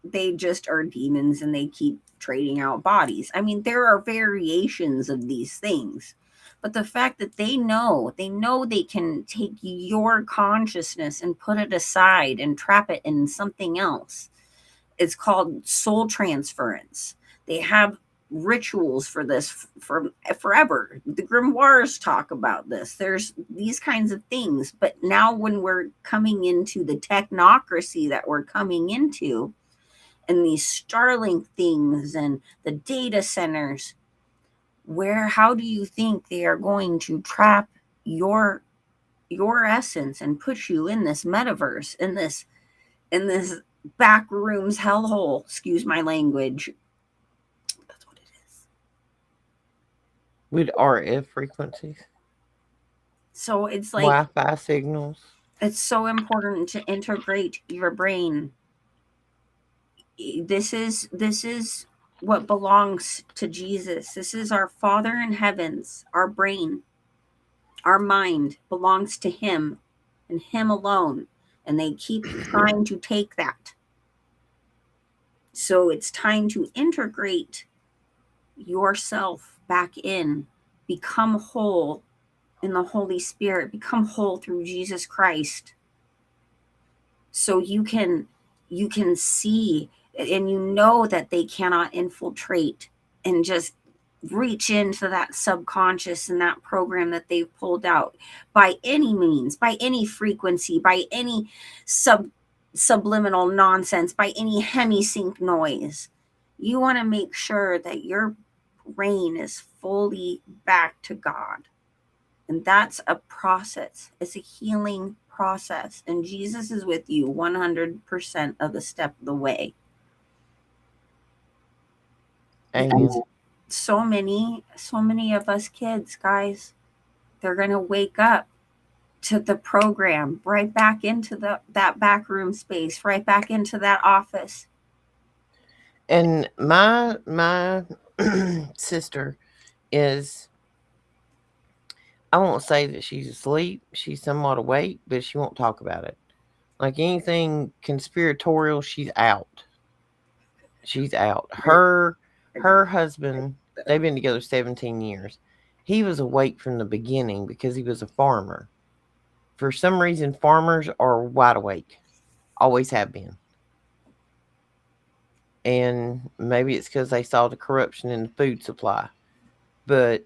they just are demons and they keep trading out bodies. I mean, there are variations of these things. But the fact that they know they can take your consciousness and put it aside and trap it in something else. It's called soul transference. They have rituals for this for forever. The grimoires talk about this. There's these kinds of things. But now when we're coming into the technocracy that we're coming into, and these Starlink things and the data centers, how do you think they are going to trap your essence and put you in this metaverse, in this backrooms hellhole? Excuse my language. That's what it is. With RF frequencies. So it's like Wi-Fi signals. it's so important to integrate your brain. This is what belongs to Jesus. This is our Father in heavens. Our brain, our mind belongs to him and him alone. And they keep trying to take that. So it's time to integrate yourself back in, become whole in the Holy Spirit, become whole through Jesus Christ. So you can see, and you know that they cannot infiltrate and just reach into that subconscious and that program that they've pulled out by any means, by any frequency, by any subliminal nonsense, by any hemisync noise. You want to make sure that your brain is fully back to God. And that's a process. It's a healing process. And Jesus is with you 100% of the step of the way. Amen. So many of us kids, guys, they're going to wake up to the program, right back into that back room space, right back into that office. And my sister is, I won't say that she's asleep. She's somewhat awake, but she won't talk about it. Like anything conspiratorial, she's out. She's out. Her husband, they've been together 17 years. He was awake from the beginning because he was a farmer. For some reason, farmers are wide awake. Always have been. And maybe it's because they saw the corruption in the food supply. But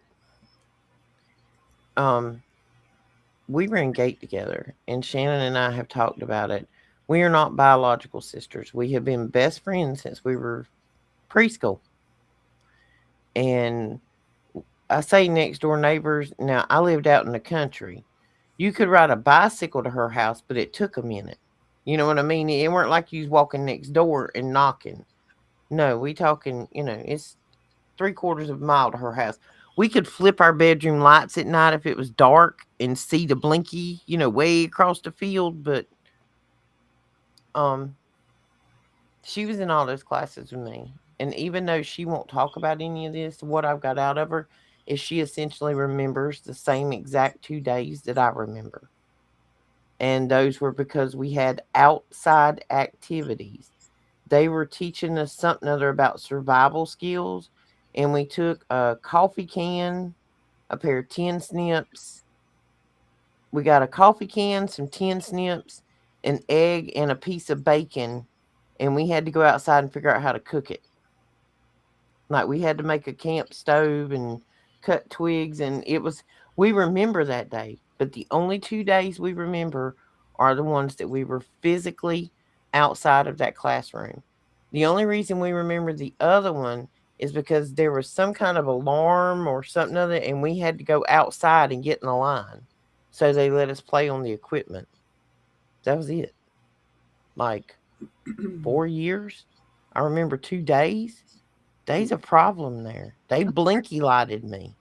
we were in Gate together, and Shannon and I have talked about it. We are not biological sisters. We have been best friends since we were preschool. And I say next door neighbors. Now, I lived out in the country. You could ride a bicycle to her house, but it took a minute. You know what I mean? It weren't like you was walking next door and knocking. No, we talking, it's 3/4 of a mile to her house. We could flip our bedroom lights at night if it was dark and see the blinky, way across the field. But she was in all those classes with me. And even though she won't talk about any of this, what I've got out of her is she essentially remembers the same exact 2 days that I remember. And those were because we had outside activities. They were teaching us something other about survival skills. And we took a coffee can, a pair of tin snips. We got a coffee can, some tin snips, an egg, and a piece of bacon. And we had to go outside and figure out how to cook it. Like we had to make a camp stove and cut twigs. And we remember that day. But the only 2 days we remember are the ones that we were physically outside of that classroom. The only reason we remember the other one is because there was some kind of alarm or something other, and we had to go outside and get in a line. So they let us play on the equipment. That was it. Like 4 years. I remember 2 days. There's a problem there. They blinky lighted me.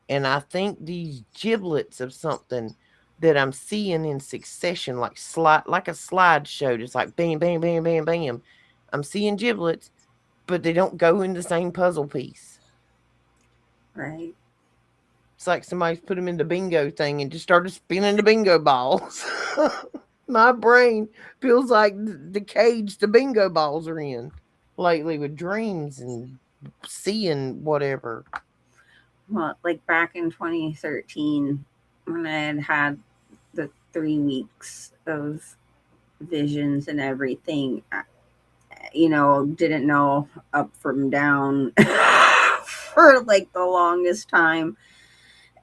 And I think these giblets of something that I'm seeing in succession, like a slideshow, just like bam, bam, bam, bam, bam. I'm seeing giblets. but they don't go in the same puzzle piece. Right. It's like somebody's put them in the bingo thing and just started spinning the bingo balls. My brain feels like the cage the bingo balls are in lately with dreams and seeing whatever. Well, like back in 2013, when I had the 3 weeks of visions and everything, didn't know up from down for like the longest time.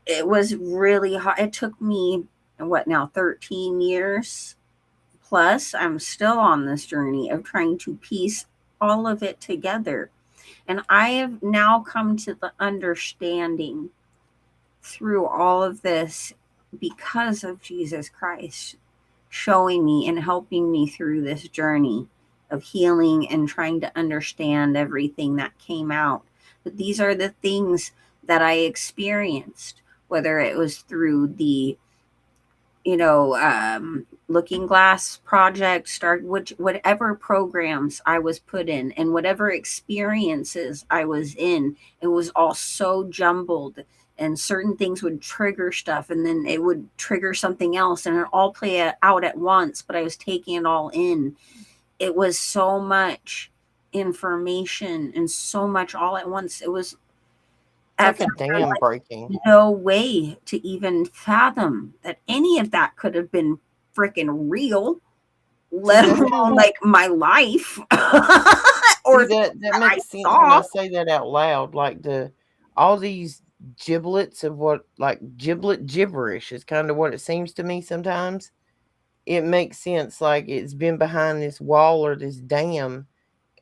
It was really hard. It took me, what now, 13 years plus. I'm still on this journey of trying to piece all of it together. And I have now come to the understanding through all of this because of Jesus Christ showing me and helping me through this journey of healing and trying to understand everything that came out. But these are the things that I experienced, whether it was through the looking glass project, whatever programs I was put in and whatever experiences I was in, it was all so jumbled, and certain things would trigger stuff and then it would trigger something else and it all play out at once, but I was taking it all in. It was so much information and so much all at once. It was It's at like a dam breaking. no way to even fathom that any of that could have been freaking real, let alone like my life. Or see, that makes sense when I say that out loud. Like all these giblets of what, like giblet gibberish is kind of what it seems to me sometimes. It makes sense, like it's been behind this wall or this dam,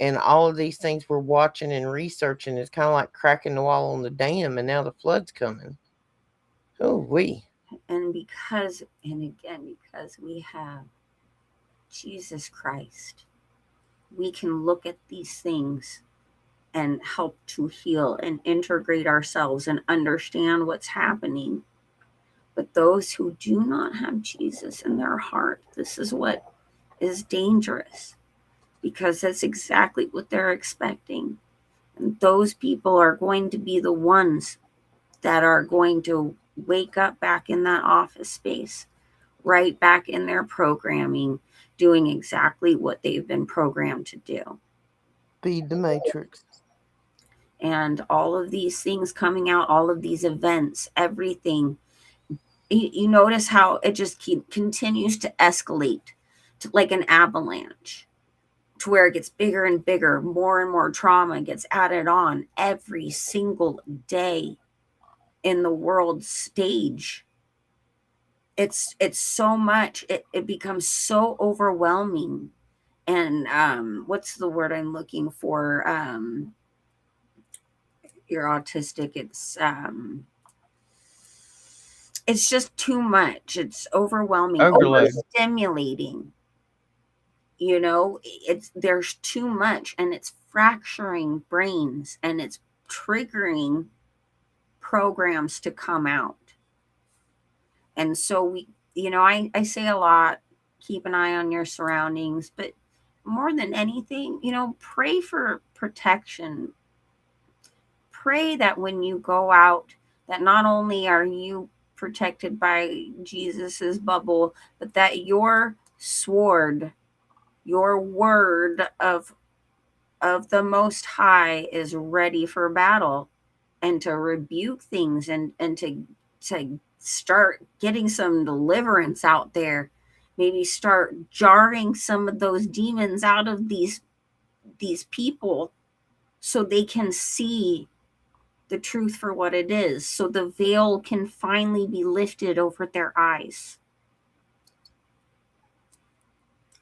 and all of these things we're watching and researching is kind of like cracking the wall on the dam, and now the flood's coming. Oh, and because we have Jesus Christ, we can look at these things and help to heal and integrate ourselves and understand what's happening. But those who do not have Jesus in their heart, this is what is dangerous, because that's exactly what they're expecting. And those people are going to be the ones that are going to wake up back in that office space, right back in their programming, doing exactly what they've been programmed to do. feed the matrix. And all of these things coming out, all of these events, everything, you notice how it just continues to escalate to like an avalanche, to where it gets bigger and bigger, more and more trauma gets added on every single day in the world stage. It's so much, it becomes so overwhelming. And what's the word I'm looking for? You're autistic. It's just too much. It's overwhelming, Overload. overstimulating. There's too much, and it's fracturing brains, and it's triggering programs to come out. And so I say a lot, keep an eye on your surroundings, but more than anything, pray for protection. Pray that when you go out, that not only are you protected by Jesus's bubble, but that your sword, your word of the Most High is ready for battle, and to rebuke things, and to start getting some deliverance out there. Maybe start jarring some of those demons out of these people, so they can see the truth for what it is, so the veil can finally be lifted over their eyes.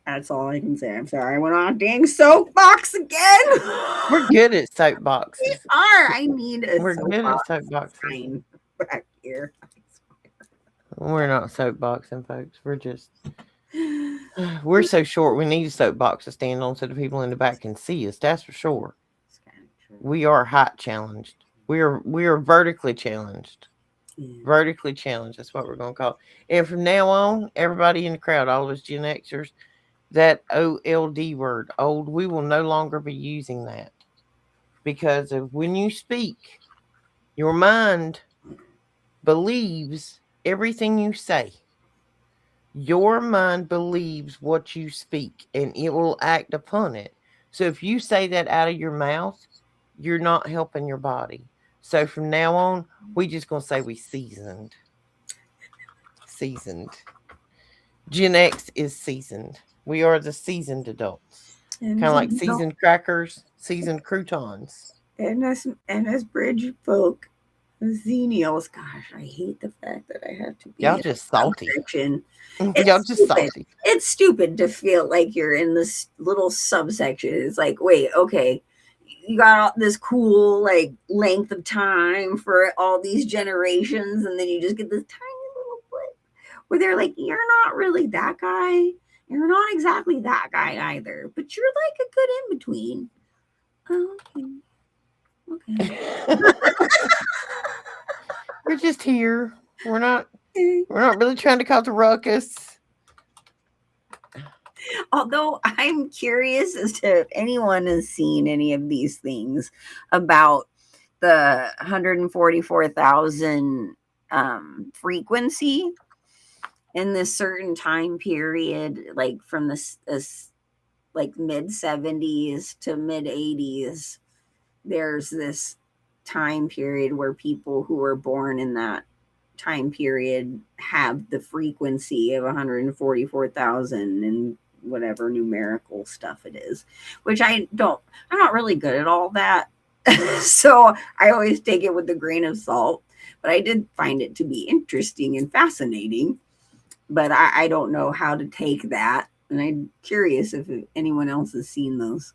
That's all I can say. I'm sorry I went on a dang soapbox again. We're good at soapboxes. We are. I need a We're good at soapboxes. sign back here. We're not soapboxing, folks. We're so short. We need a soapbox to stand on so the people in the back can see us. That's for sure. We are height challenged. We are vertically challenged. Yeah. Vertically challenged. That's what we're going to call it. And from now on, everybody in the crowd, all of us Gen Xers, that OLD word, old, we will no longer be using that. because of when you speak, your mind believes everything you say. Your mind believes what you speak and it will act upon it. So if you say that out of your mouth, you're not helping your body. So from now on, we just gonna say we seasoned. Seasoned. Gen X is seasoned. We are the seasoned adults. And Kind of so, like seasoned crackers, seasoned croutons. and as bridge folk, Xenials. Gosh, I hate the fact that I have to be Y'all in just a salty. subsection. Y'all It's just stupid. salty. It's stupid to feel like you're in this little subsection. It's like, wait, okay, you got all this cool like length of time for all these generations, and then you just get this tiny little blip where they're like, you're not really that guy. You're not exactly that guy either, but you're like a good in between. Oh, okay. Okay. We're just here. We're not really trying to cause a ruckus. Although I'm curious as to if anyone has seen any of these things about the 144,000 frequency in this certain time period, like from this like mid 70s to mid 80s. There's this time period where people who were born in that time period have the frequency of 144,000 and whatever numerical stuff it is, which I'm not really good at all that. So I always take it with a grain of salt, but I did find it to be interesting and fascinating. But I don't know how to take that. And I'm curious if anyone else has seen those.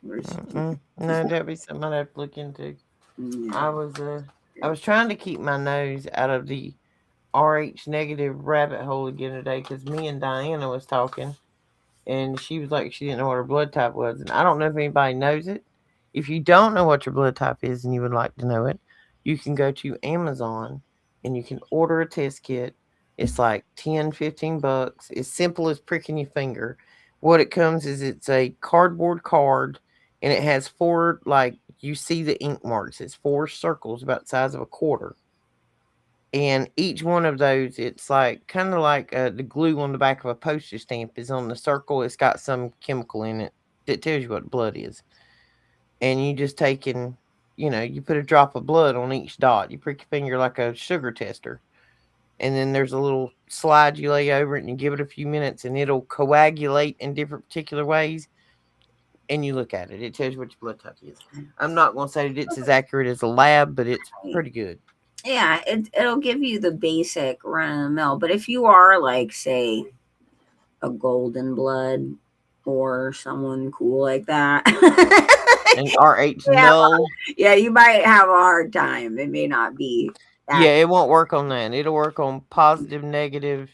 No, that'd be something I'd have to look into. Yeah. I was trying to keep my nose out of the RH negative rabbit hole again today because me and Diana was talking, and she was like she didn't know what her blood type was, and I don't know if anybody knows it. If you don't know what your blood type is and you would like to know it, you can go to Amazon and you can order a test kit. It's like 10, $15. It's simple as pricking your finger. What it comes is it's a cardboard card and it has four, like you see the ink marks. It's four circles about the size of a quarter. And each one of those, it's like kind of like the glue on the back of a postage stamp is on the circle. It's got some chemical in it that tells you what blood is. And you just take and, you put a drop of blood on each dot. You prick your finger like a sugar tester. And then there's a little slide you lay over it and you give it a few minutes and it'll coagulate in different particular ways. And you look at it. It tells you what your blood type is. I'm not going to say that it's as accurate as a lab, but it's pretty good. Yeah, it'll give you the basic run of the mill. But if you are like, say, a golden blood or someone cool like that, And RH null. Yeah, you might have a hard time. It may not be. Yeah, it won't work on that. It'll work on positive, negative,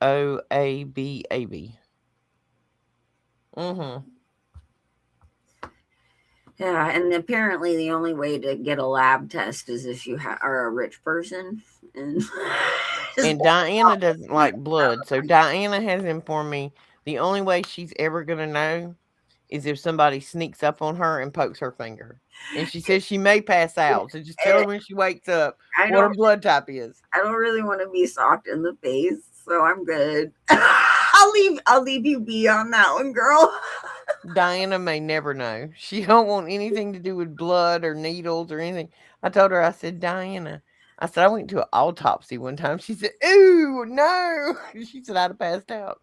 O, A, B, A, B. Yeah, and apparently the only way to get a lab test is if you are a rich person. And Diana doesn't like blood. So Diana has informed me the only way she's ever going to know is if somebody sneaks up on her and pokes her finger. And she says she may pass out. So just tell her when she wakes up what her blood type is. I don't really want to be socked in the face, so I'm good. I'll leave you be on that one, girl. Diana may never know. She don't want anything to do with blood or needles or anything. I told her, I said, Diana, I said, I went to an autopsy one time. She said, ooh, no. She said, I'd have passed out.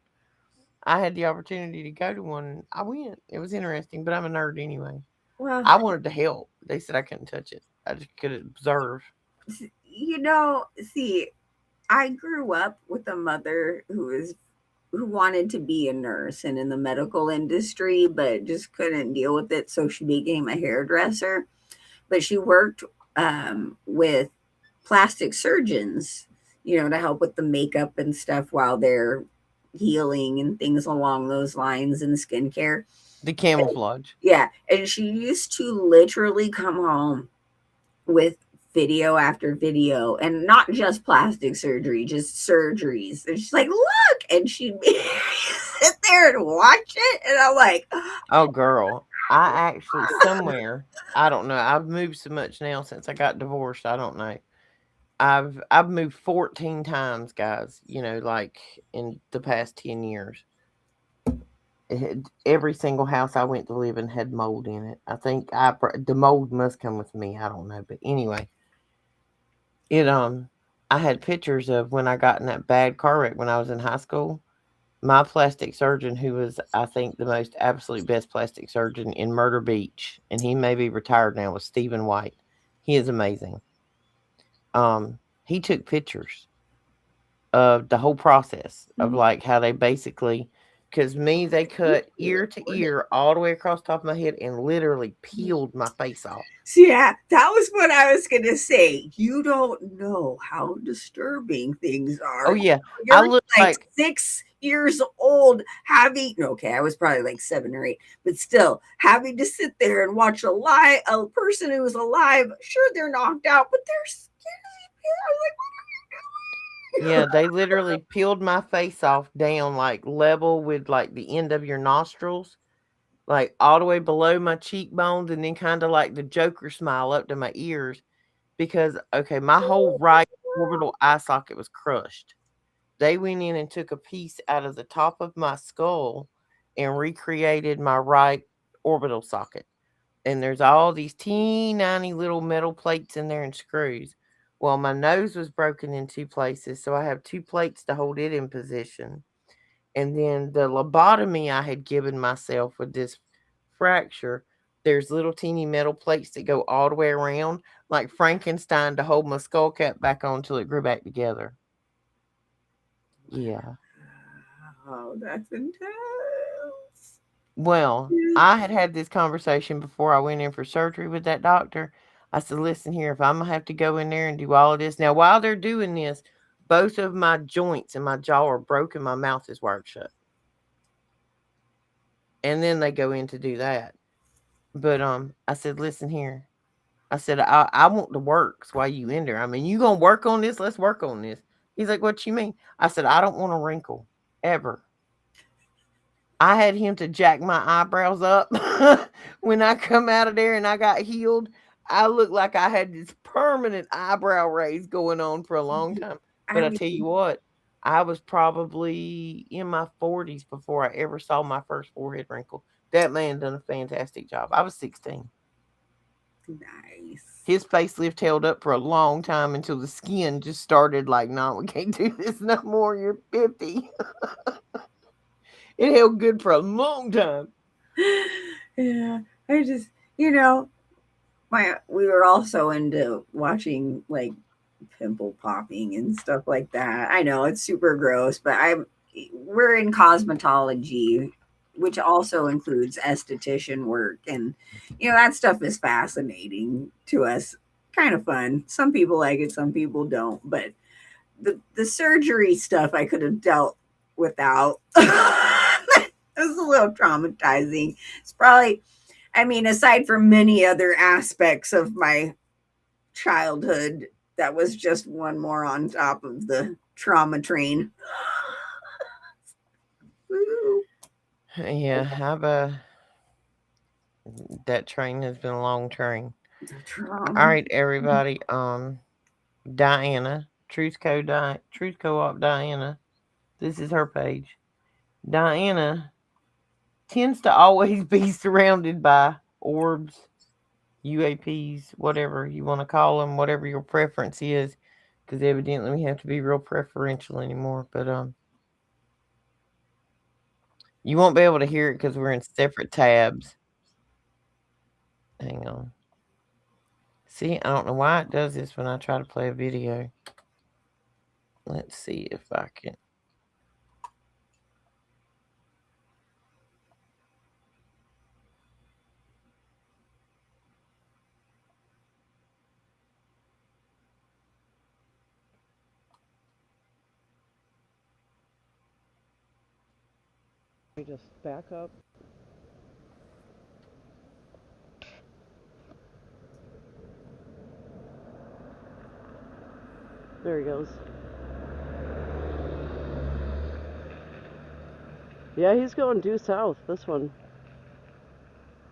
I had the opportunity to go to one. I went. It was interesting, but I'm a nerd anyway. Well, I wanted to help. They said I couldn't touch it. I just could observe. See, I grew up with a mother who wanted to be a nurse and in the medical industry, but just couldn't deal with it. So she became a hairdresser. But she worked with plastic surgeons, to help with the makeup and stuff while they're healing and things along those lines and skincare. The camouflage. Yeah. And she used to literally come home with video after video, and not just plastic surgery, just surgeries. And she's like, look, and she'd sit there and watch it. And I'm like, oh, girl. I actually somewhere, I don't know. I've moved so much now since I got divorced. I don't know. I've moved 14 times, guys. Like in the past 10 years. Every single house I went to live in had mold in it. I think the mold must come with me. I don't know, but anyway, it I had pictures of when I got in that bad car wreck when I was in high school. My plastic surgeon, who was, I think, the most absolute best plastic surgeon in Murder Beach, and he may be retired now, was Stephen White. He is amazing. He took pictures of the whole process of like how they basically, because they cut ear to ear all the way across the top of my head and literally peeled my face off. See, yeah, that was what I was going to say. You don't know how disturbing things Oh are. yeah, I You're look like like 6 years old, having, okay, I was probably like 7 or 8, but still having to sit there and watch a person who's alive. Sure, they're knocked out, but they're scared. I'm like, yeah, they literally peeled my face off down like level with like the end of your nostrils, like all the way below my cheekbones, and then kind of like the Joker smile up to my ears. Because okay, my whole right orbital eye socket was crushed. They went in and took a piece out of the top of my skull and recreated my right orbital socket. And there's all these teeny tiny little metal plates in there and screws. Well, my nose was broken in two places, so I have two plates to hold it in position. And then the lobotomy I had given myself with this fracture, there's little teeny metal plates that go all the way around, like Frankenstein, to hold my skull cap back on until it grew back together. Yeah. oh, that's intense. Well, I had this conversation before I went in for surgery with that doctor. I said, listen here, if I'm going to have to go in there and do all of this. Now, while they're doing this, both of my joints and my jaw are broken. My mouth is wired shut. And then they go in to do that. But I said, listen here. I said, I want the works while you in there. I mean, you going to work on this? Let's work on this. He's like, what you mean? I said, I don't want a wrinkle ever. I had him to jack my eyebrows up when I come out of there and I got healed. I looked like I had this permanent eyebrow raise going on for a long time. But I I tell you mean, what, I was probably in my 40s before I ever saw my first forehead wrinkle. That man done a fantastic job. I was 16. nice. His facelift held up for a long time until the skin just started like, no, we can't do this no more. You're 50. It held good for a long time. Yeah, I just, you know, we were also into watching like pimple popping and stuff like that. I know it's super gross, but we're in cosmetology, which also includes esthetician work, and that stuff is fascinating to us. Kind of fun. Some people like it, some people don't, but the surgery stuff I could have dealt without. It was a little traumatizing. It's probably, I mean, aside from many other aspects of my childhood, that was just one more on top of the trauma train. Yeah, that train has been a long train. All Trauma. right, everybody. Diana, Truth Co-op Diana. This is her page. Diana tends to always be surrounded by orbs, UAPs, whatever you want to call them, whatever your preference is, because evidently we have to be real preferential anymore. But you won't be able to hear it because we're in separate tabs. Hang on. See, I don't know why it does this when I try to play a video. Let's see if I can. Let me just back up. There he goes. Yeah, he's going due south, this one.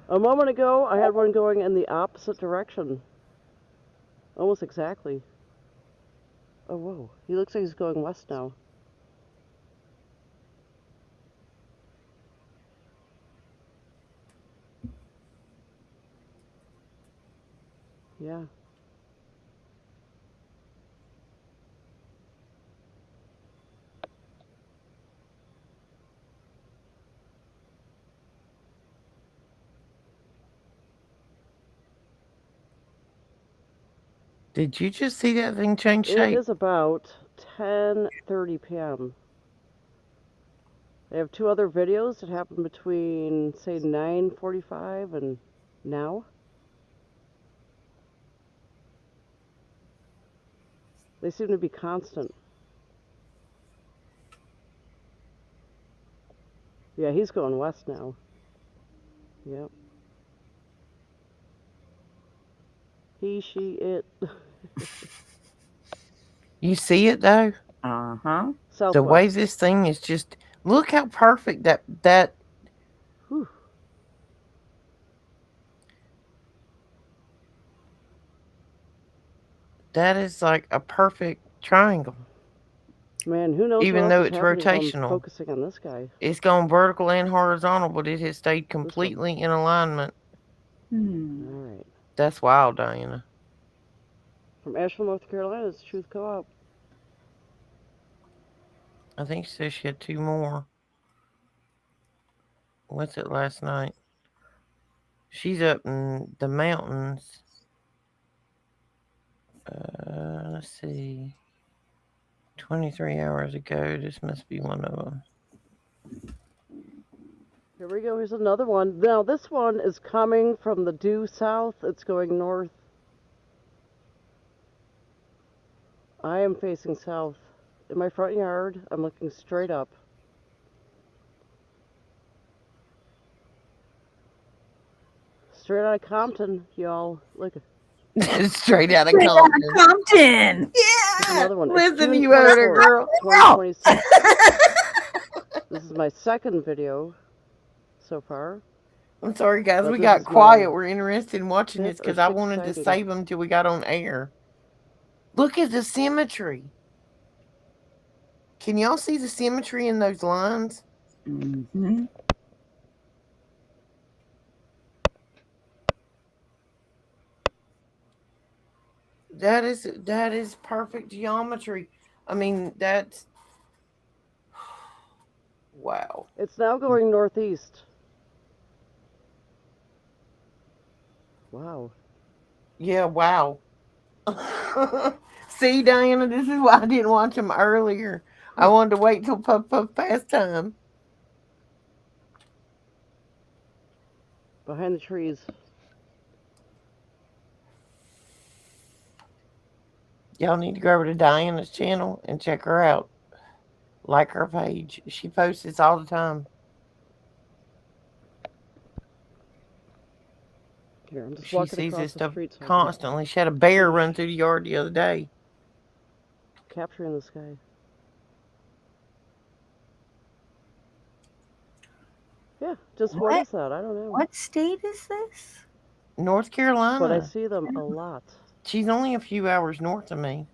A moment ago, I had one going in the opposite direction. Almost exactly. Oh, whoa. He looks like he's going west now. Yeah. Did you just see that thing change It shape? is about 10:30 p.m. I have two other videos that happened between, say, 9:45 and now. They seem to be constant. Yeah, he's going west now. Yep. He, she, it. You see it though? Uh-huh. The way Southwest. this thing is just look how perfect that Whew. that is like a perfect triangle. Man, who knows what Even else though is it's happening if I'm rotational. focusing on this guy. It's gone vertical and horizontal, but it has stayed This one. completely in alignment. Hmm. All right. That's wild, Diana. From Asheville, North Carolina, it's Truth Co-op. I think she said she had two more. What's it last night? She's up in the mountains. Let's see. 23 hours ago. This must be one of them. Here we go. Here's another one. Now, this one is coming from the due south. It's going north. I am facing south. In my front yard, I'm looking straight up. Straight out of Compton, y'all. Look. Straight out of Straight out Compton. of Compton. Here's Yeah. another one. It's Listen to June you over there, 24th, girl. 2026. This is my second video so far. I'm sorry, guys. But We this got is quiet. my We're interested in watching this fifth or because I sixth wanted to sighting. save them till we got on air. Look at the symmetry. Can y'all see the symmetry in those lines? Mm-hmm. That is perfect geometry. I mean, that's wow. It's now going northeast. Wow. Yeah, wow. See, Diana, this is why I didn't watch them earlier. I wanted to wait till puff past time. Behind the trees. Y'all need to go over to Diana's channel and check her out. Like her page. She posts this all the time. Here, I'm just She walking sees across this the stuff street so I can constantly. She had a bear finish run through the yard the other day. capturing this guy. Yeah, just what What? is that? I don't know. What state is this? North But I Carolina. see them a lot. She's only a few hours north of me.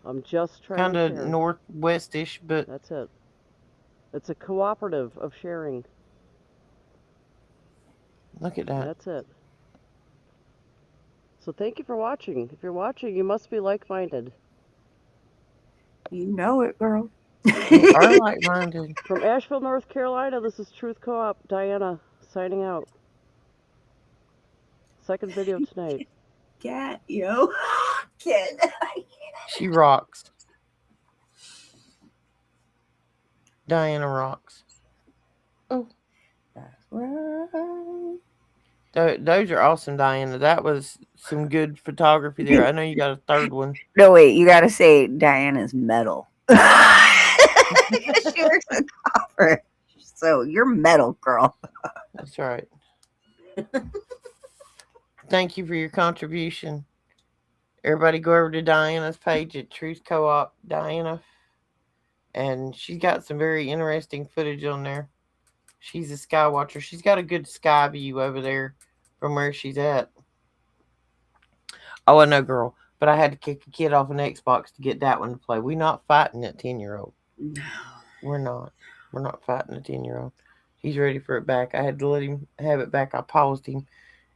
I'm just trying Kind to of share. northwestish, but That's it. It's a cooperative of sharing. look at that. That's it. So thank you for watching. If you're watching, you must be like-minded. You know it, girl. We are like minded. From Asheville, North Carolina, this is Truth Co-op. Diana, signing out. Second video tonight. Cat, yo. Cat. She rocks. Diana rocks. Oh. That's right. Those are awesome, Diana. That was some good photography there. I know you got a third one. No, wait, you gotta say Diana's metal. She works at copper. So you're metal, girl. That's right. Thank you for your contribution. Everybody go over to Diana's page at Truth Co-op Diana. And she's got some very interesting footage on there. She's a sky watcher. She's got a good sky view over there from where she's at. Oh, I know, girl. But I had to kick a kid off an Xbox to get that one to play. We're not fighting that 10-year-old. No. We're not. We're not fighting a 10-year-old. He's ready for it back. I had to let him have it back. I paused him.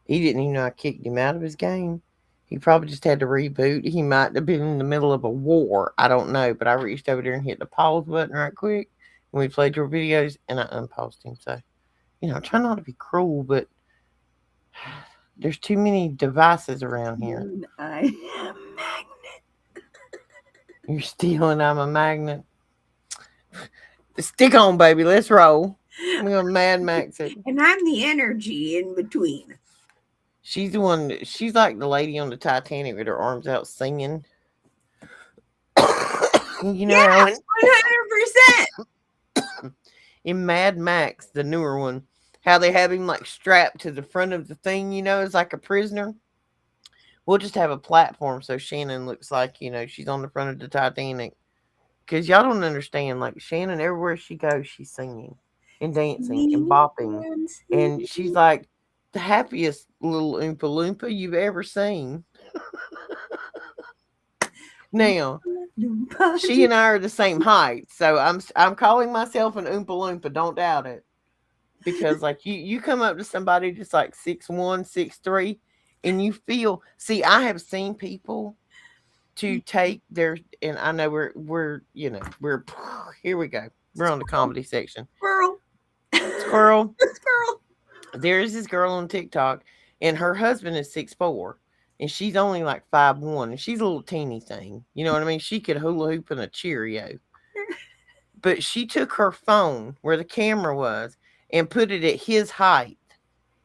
He didn't even know I kicked him out of his game. He probably just had to reboot. He might have been in the middle of a war. I don't know. But I reached over there and hit the pause button right quick. And we played your videos and I unpaused him. So, try not to be cruel, but there's too many devices around here. I am magnet. You're stealing. I'm a magnet. Stick on, baby. Let's roll. I'm going to Mad Max it. And I'm the energy in between. She's the one. She's like the lady on the Titanic with her arms out singing. Yeah, 100%. In Mad Max, the newer one, how they have him like strapped to the front of the thing, as like a prisoner. We'll just have a platform so Shannon looks like, she's on the front of the Titanic. Because y'all don't understand, like Shannon, everywhere she goes, she's singing and dancing and bopping. And she's like the happiest little Oompa Loompa you've ever seen. Now, she and I are the same height, so I'm calling myself an Oompa Loompa. Don't doubt it, because like you come up to somebody just like 6'1", 6'3", and you feel. See, I have seen people to take their, and I know we're here we go. We're on the comedy section. Squirrel. There's this girl on TikTok, and her husband is 6'4". And she's only like 5'1", and she's a little teeny thing. You know what I mean? She could hula hoop in a Cheerio. But she took her phone where the camera was and put it at his height.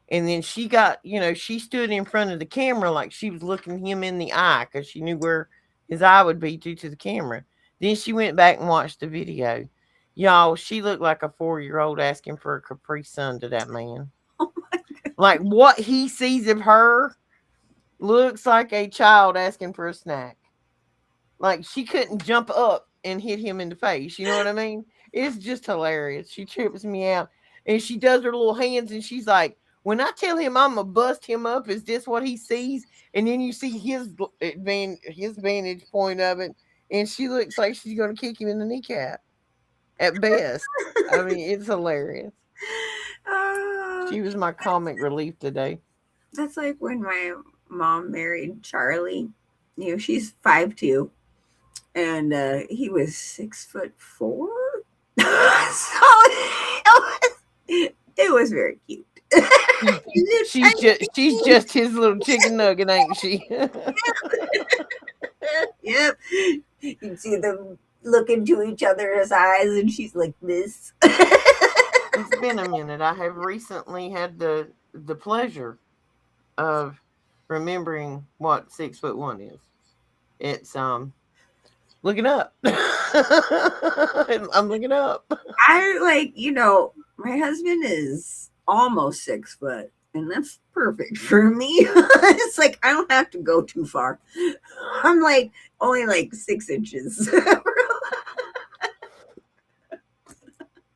And then she got, she stood in front of the camera like she was looking him in the eye because she knew where his eye would be due to the camera. Then she went back and watched the video. Y'all, she looked like a 4-year-old asking for a Capri Sun to that man. Oh my God. Like what he sees of her looks like a child asking for a snack. Like she couldn't jump up and hit him in the face. You know what I mean? It's just hilarious. She trips me out. And she does her little hands and she's like, when I tell him I'm going to bust him up, is this what he sees? And then you see his vantage point of it. And she looks like she's going to kick him in the kneecap at best. I mean, it's hilarious. She was my comic relief today. That's like when my mom married Charlie. She's 5'2", and he was 6'4". So it was very cute. She's just his little chicken nugget, ain't she? Yep. You can see them look into each other's eyes, and she's like this. It's been a minute. I have recently had the pleasure of remembering what 6'1" is. It's looking up. I'm looking up. My husband is almost 6 foot, and that's perfect for me. It's like I don't have to go too far. I'm like only like 6 inches.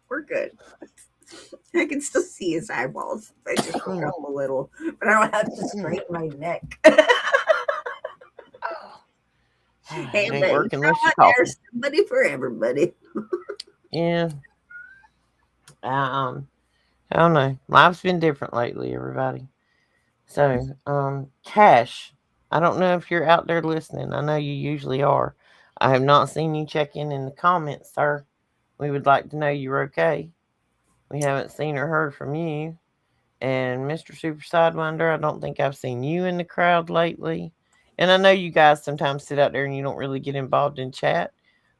We're good. I can still see his eyeballs. I just come a little, but I don't have to straighten my neck. Hey, ain't working unless you call. There's somebody for everybody. Yeah. I don't know. Life's been different lately, everybody. So, Cash, I don't know if you're out there listening. I know you usually are. I have not seen you check in the comments, sir. We would like to know you're okay. We haven't seen or heard from you. And Mr. Super Sidewinder, I don't think I've seen you in the crowd lately. And I know you guys sometimes sit out there and you don't really get involved in chat,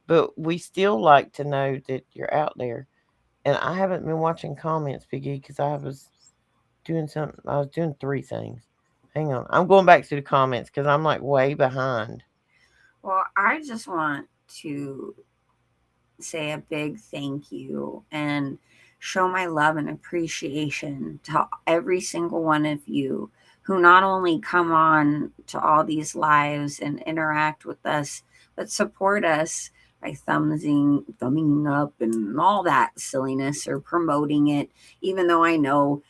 but we still like to know that you're out there. And I haven't been watching comments, Biggie, because I was doing 3 things. Hang on. I'm going back to the comments because I'm like way behind. Well, I just want to say a big thank you and show my love and appreciation to every single one of you who not only come on to all these lives and interact with us, but support us by thumbing up and all that silliness or promoting it, even though I know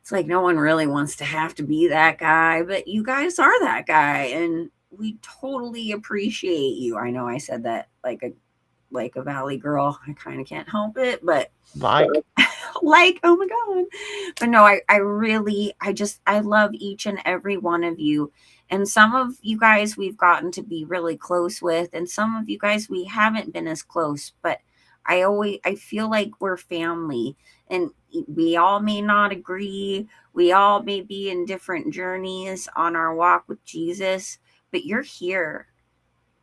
it's like no one really wants to have to be that guy, but you guys are that guy, and we totally appreciate you. I know I said that like a valley girl. I kind of can't help it, but Like, like, oh my god. But no, I really, I love each and every one of you. And some of you guys we've gotten to be really close with, and some of you guys we haven't been as close, but I feel like we're family, and we all may not agree. We all may be in different journeys on our walk with Jesus, but you're here,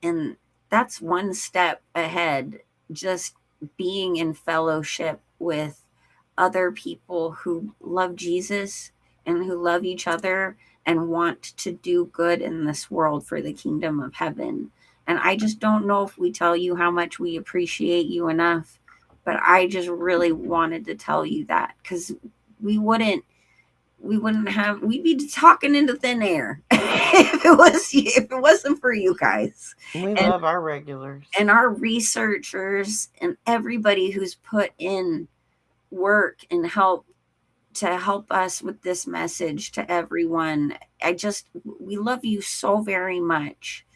and that's one step ahead. Just being in fellowship with other people who love Jesus and who love each other and want to do good in this world for the kingdom of heaven. And I just don't know if we tell you how much we appreciate you enough, but I just really wanted to tell you that, because we wouldn't we'd be talking into thin air if it wasn't for you guys we and love our regulars. our researchers and everybody who's put in work and help us with this message to everyone. We love you so very much,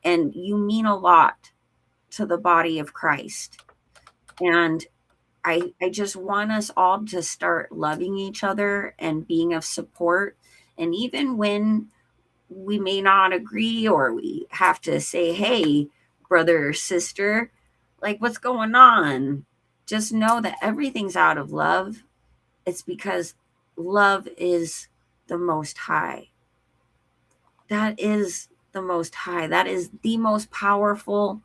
and you mean a lot to the body of Christ. And I just want us all to start loving each other and being of support. And even when we may not agree, or we have to say, hey, brother or sister, like, what's going on? Just know that everything's out of love. It's because love is the most high. That is the most high. That is the most powerful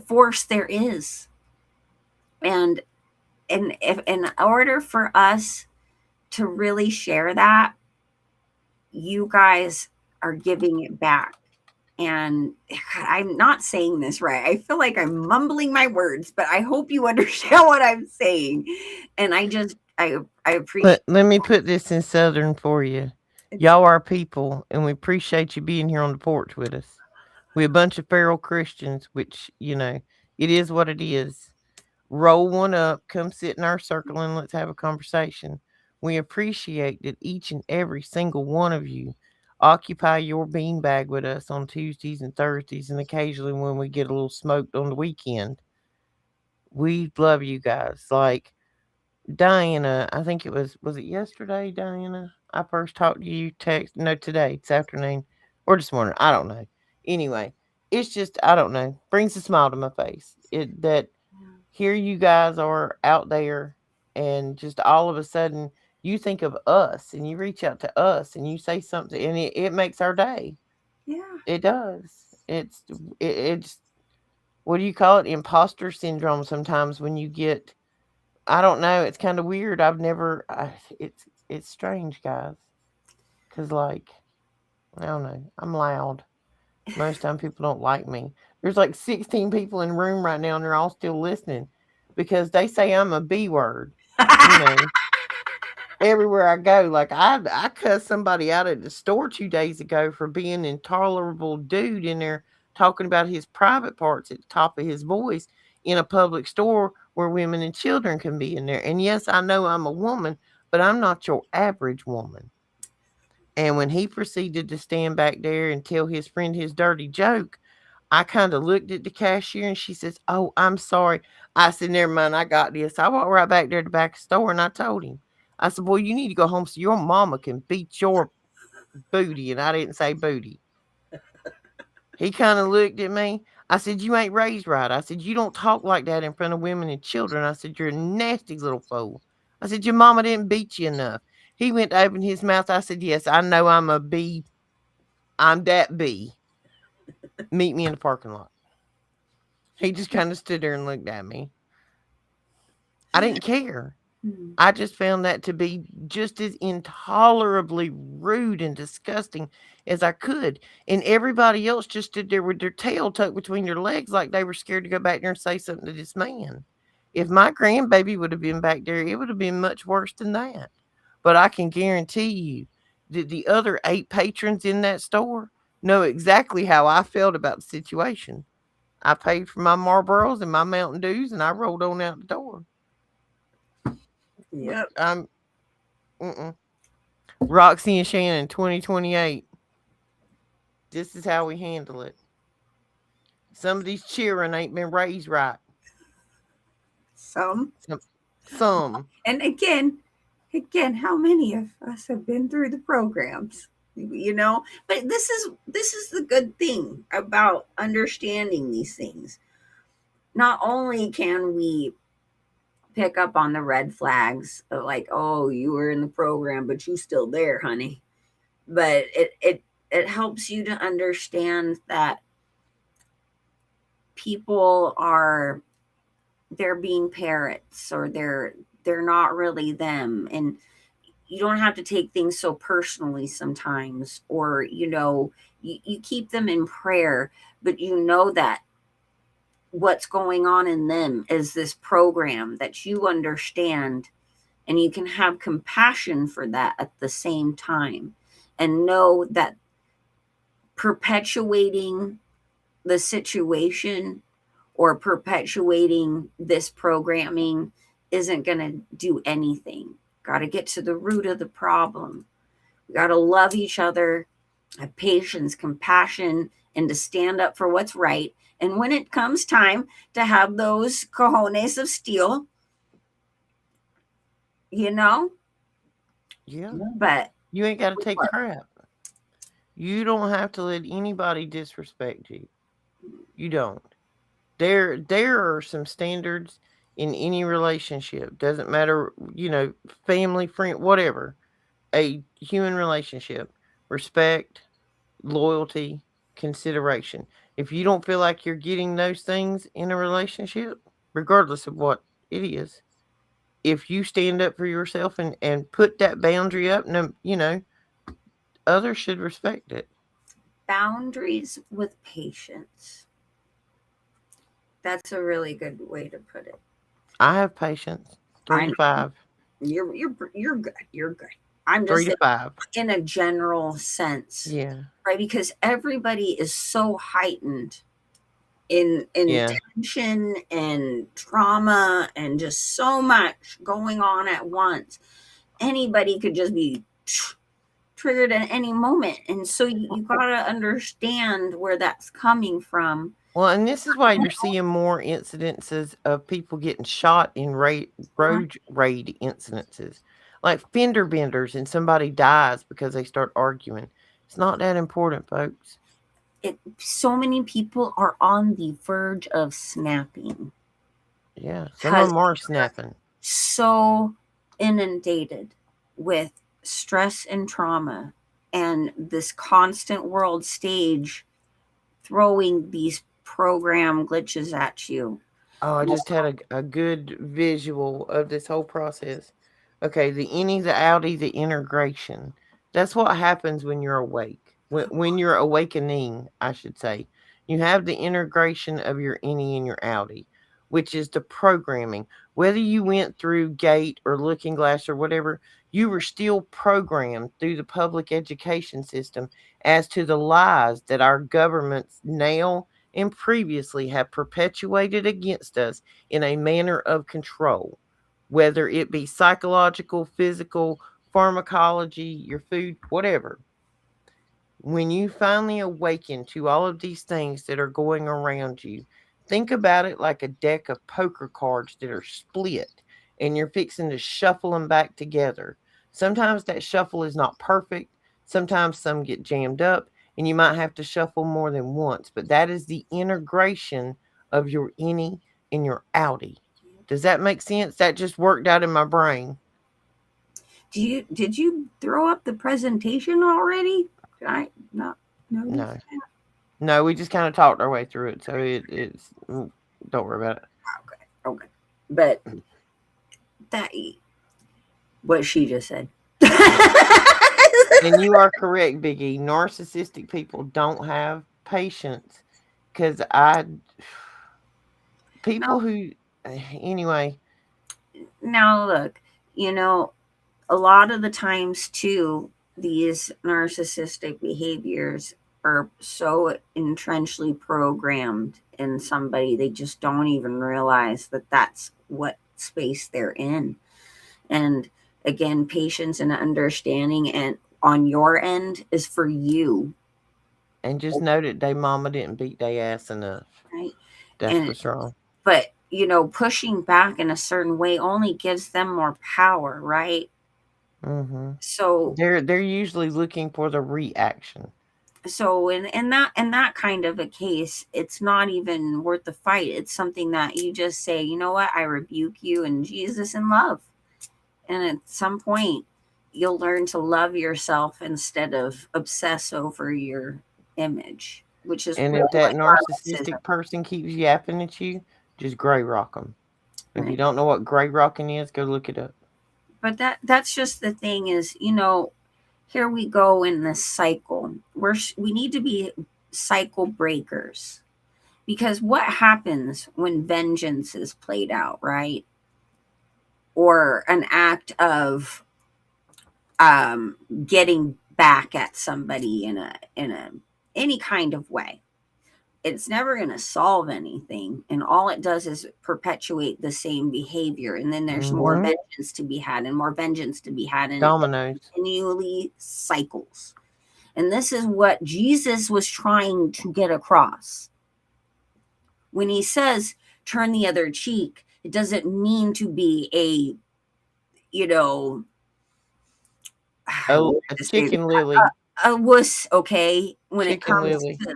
force there is. And if in order for us to really share that, you guys are giving it back. And God, I'm not saying this right. I feel like I'm mumbling my words, but I hope you understand what I'm saying. And I appreciate Let me put this in Southern for you. it. Y'all are people, and we appreciate you being here on the porch with us. We a bunch of feral Christians, which, it is what it is. Roll one up, come sit in our circle, and let's have a conversation. We appreciate that each and every single one of you occupy your beanbag with us on Tuesdays and Thursdays, and occasionally when we get a little smoked on the weekend. We love you guys. Like Diana, I think was it yesterday, Diana? I first talked to you today, this afternoon, or this morning. I don't know. Anyway, it's just, I don't know. Brings a smile to my face. It that here you guys are out there, and just all of a sudden you think of us and you reach out to us and you say something, and it makes our day. Yeah. It does. It's what do you call it? Imposter syndrome sometimes when you get, I don't know, it's kind of weird. It's strange, guys. Cuz like, I don't know. I'm loud. Most time people don't like me. There's like 16 people in the room right now and they're all still listening because they say I'm a B word. You know, everywhere I go, like I cussed somebody out at the store 2 days ago for being an intolerable dude in there talking about his private parts at the top of his voice in a public store where women and children can be in there. And yes, I know I'm a woman, but I'm not your average woman. And when he proceeded to stand back there and tell his friend his dirty joke, I kind of looked at the cashier and she says, "Oh, I'm sorry." I said, "Never mind, I got this." I walked right back there to the back of the store and I told him, I said, "Boy, you need to go home so your mama can beat your booty." And I didn't say booty. He kind of looked at me. I said, "You ain't raised right." I said, "You don't talk like that in front of women and children." I said, "You're a nasty little fool." I said, "Your mama didn't beat you enough." He went to open his mouth. I said, "Yes, I know I'm a B. I'm that B. Meet me in the parking lot." He just kind of stood there and looked at me. I didn't care. Hmm. I just found that to be just as intolerably rude and disgusting as I could. And everybody else just stood there with their tail tucked between their legs like they were scared to go back there and say something to this man. If my grandbaby would have been back there, it would have been much worse than that. But I can guarantee you that the other 8 patrons in that store know exactly how I felt about the situation. I paid for my Marlboros and my Mountain Dews and I rolled on out the door. Yep. Roxy and Shannon 2028. This is how we handle it. Some of these children ain't been raised right. Some. Some. And again, how many of us have been through the programs? But this is the good thing about understanding these things. Not only can we pick up on the red flags of like, oh, you were in the program, but you still there, honey. But it helps you to understand that people they're being parrots, or they're not really them, and you don't have to take things so personally sometimes, or you keep them in prayer, but that what's going on in them is this program that you understand, and you can have compassion for that at the same time, and know that perpetuating the situation or perpetuating this programming isn't going to do anything. Got to get to the root of the problem. We got to love each other, have patience, compassion, and to stand up for what's right. And when it comes time to have those cojones of steel, Yeah. But you ain't got to take crap. You don't have to let anybody disrespect you. You don't. There are some standards in any relationship. Doesn't matter, family, friend, whatever. A human relationship. Respect, loyalty, consideration. If you don't feel like you're getting those things in a relationship, regardless of what it is, if you stand up for yourself and put that boundary up, others should respect it. Boundaries with patience. That's a really good way to put it. I have patience. 3 to 5. You're good. You're good. I'm 3 just to 5. in a general sense. Yeah. Right, because everybody is so heightened in tension and trauma and just so much going on at once. Anybody could just be triggered at any moment, and so you got to understand where that's coming from. Well, and this is why you're seeing more incidences of people getting shot in road raid incidences, like fender benders, and somebody dies because they start arguing. It's not that important, folks. So many people are on the verge of snapping. Yeah, some of them are snapping. So inundated with stress and trauma, and this constant world stage throwing these program glitches at you. Oh, I just had a good visual of this whole process. Okay, the innie, the outie, the integration. That's what happens when you're awake. When you're awakening, I should say. You have the integration of your innie and your outie, which is the programming. Whether you went through gate or looking glass or whatever, you were still programmed through the public education system as to the lies that our governments now and previously have perpetuated against us in a manner of control, whether it be psychological, physical, pharmacology, your food, whatever. When you finally awaken to all of these things that are going around you, think about it like a deck of poker cards that are split and you're fixing to shuffle them back together. Sometimes that shuffle is not perfect. Sometimes some get jammed up and you might have to shuffle more than once, but that is the integration of your innie and your outie. Does that make sense? That just worked out in my brain. Did you throw up the presentation already? Did I not notice that? No, we just kind of talked our way through it, so it's don't worry about it. Okay. But that what she just said. And you are correct, Biggie. Narcissistic people don't have patience because who anyway. Now look, a lot of the times too, these narcissistic behaviors are so entrenchly programmed in somebody, they just don't even realize that that's what space they're in. And again, patience and understanding and on your end is for you, And just know that they mama didn't beat their ass enough. right? That's And what's wrong. but pushing back in a certain way only gives them more power, right? Mm-hmm. So They're usually looking for the reaction. in that kind of a case, it's not even worth the fight. It's something that you just say, you know what, I rebuke you in Jesus in love. And at some point you'll learn to love yourself instead of obsess over your image, which is And really if that what narcissism, narcissistic person keeps yapping at you, just gray rock them. If you right? don't know what gray rocking is, go look it up. But that's just the thing is, here we go in this cycle. We need to be cycle breakers, because what happens when vengeance is played out, right? Or an act of getting back at somebody in a any kind of way, it's never going to solve anything, and all it does is perpetuate the same behavior, and then there's more Mm-hmm. vengeance to be had and more vengeance to be had, and it Dominoes. continually cycles. And this is what Jesus was trying to get across when he says turn the other cheek. It doesn't mean to be a you know Oh, a chicken lily. a wuss, okay, when it Chicken comes lily. to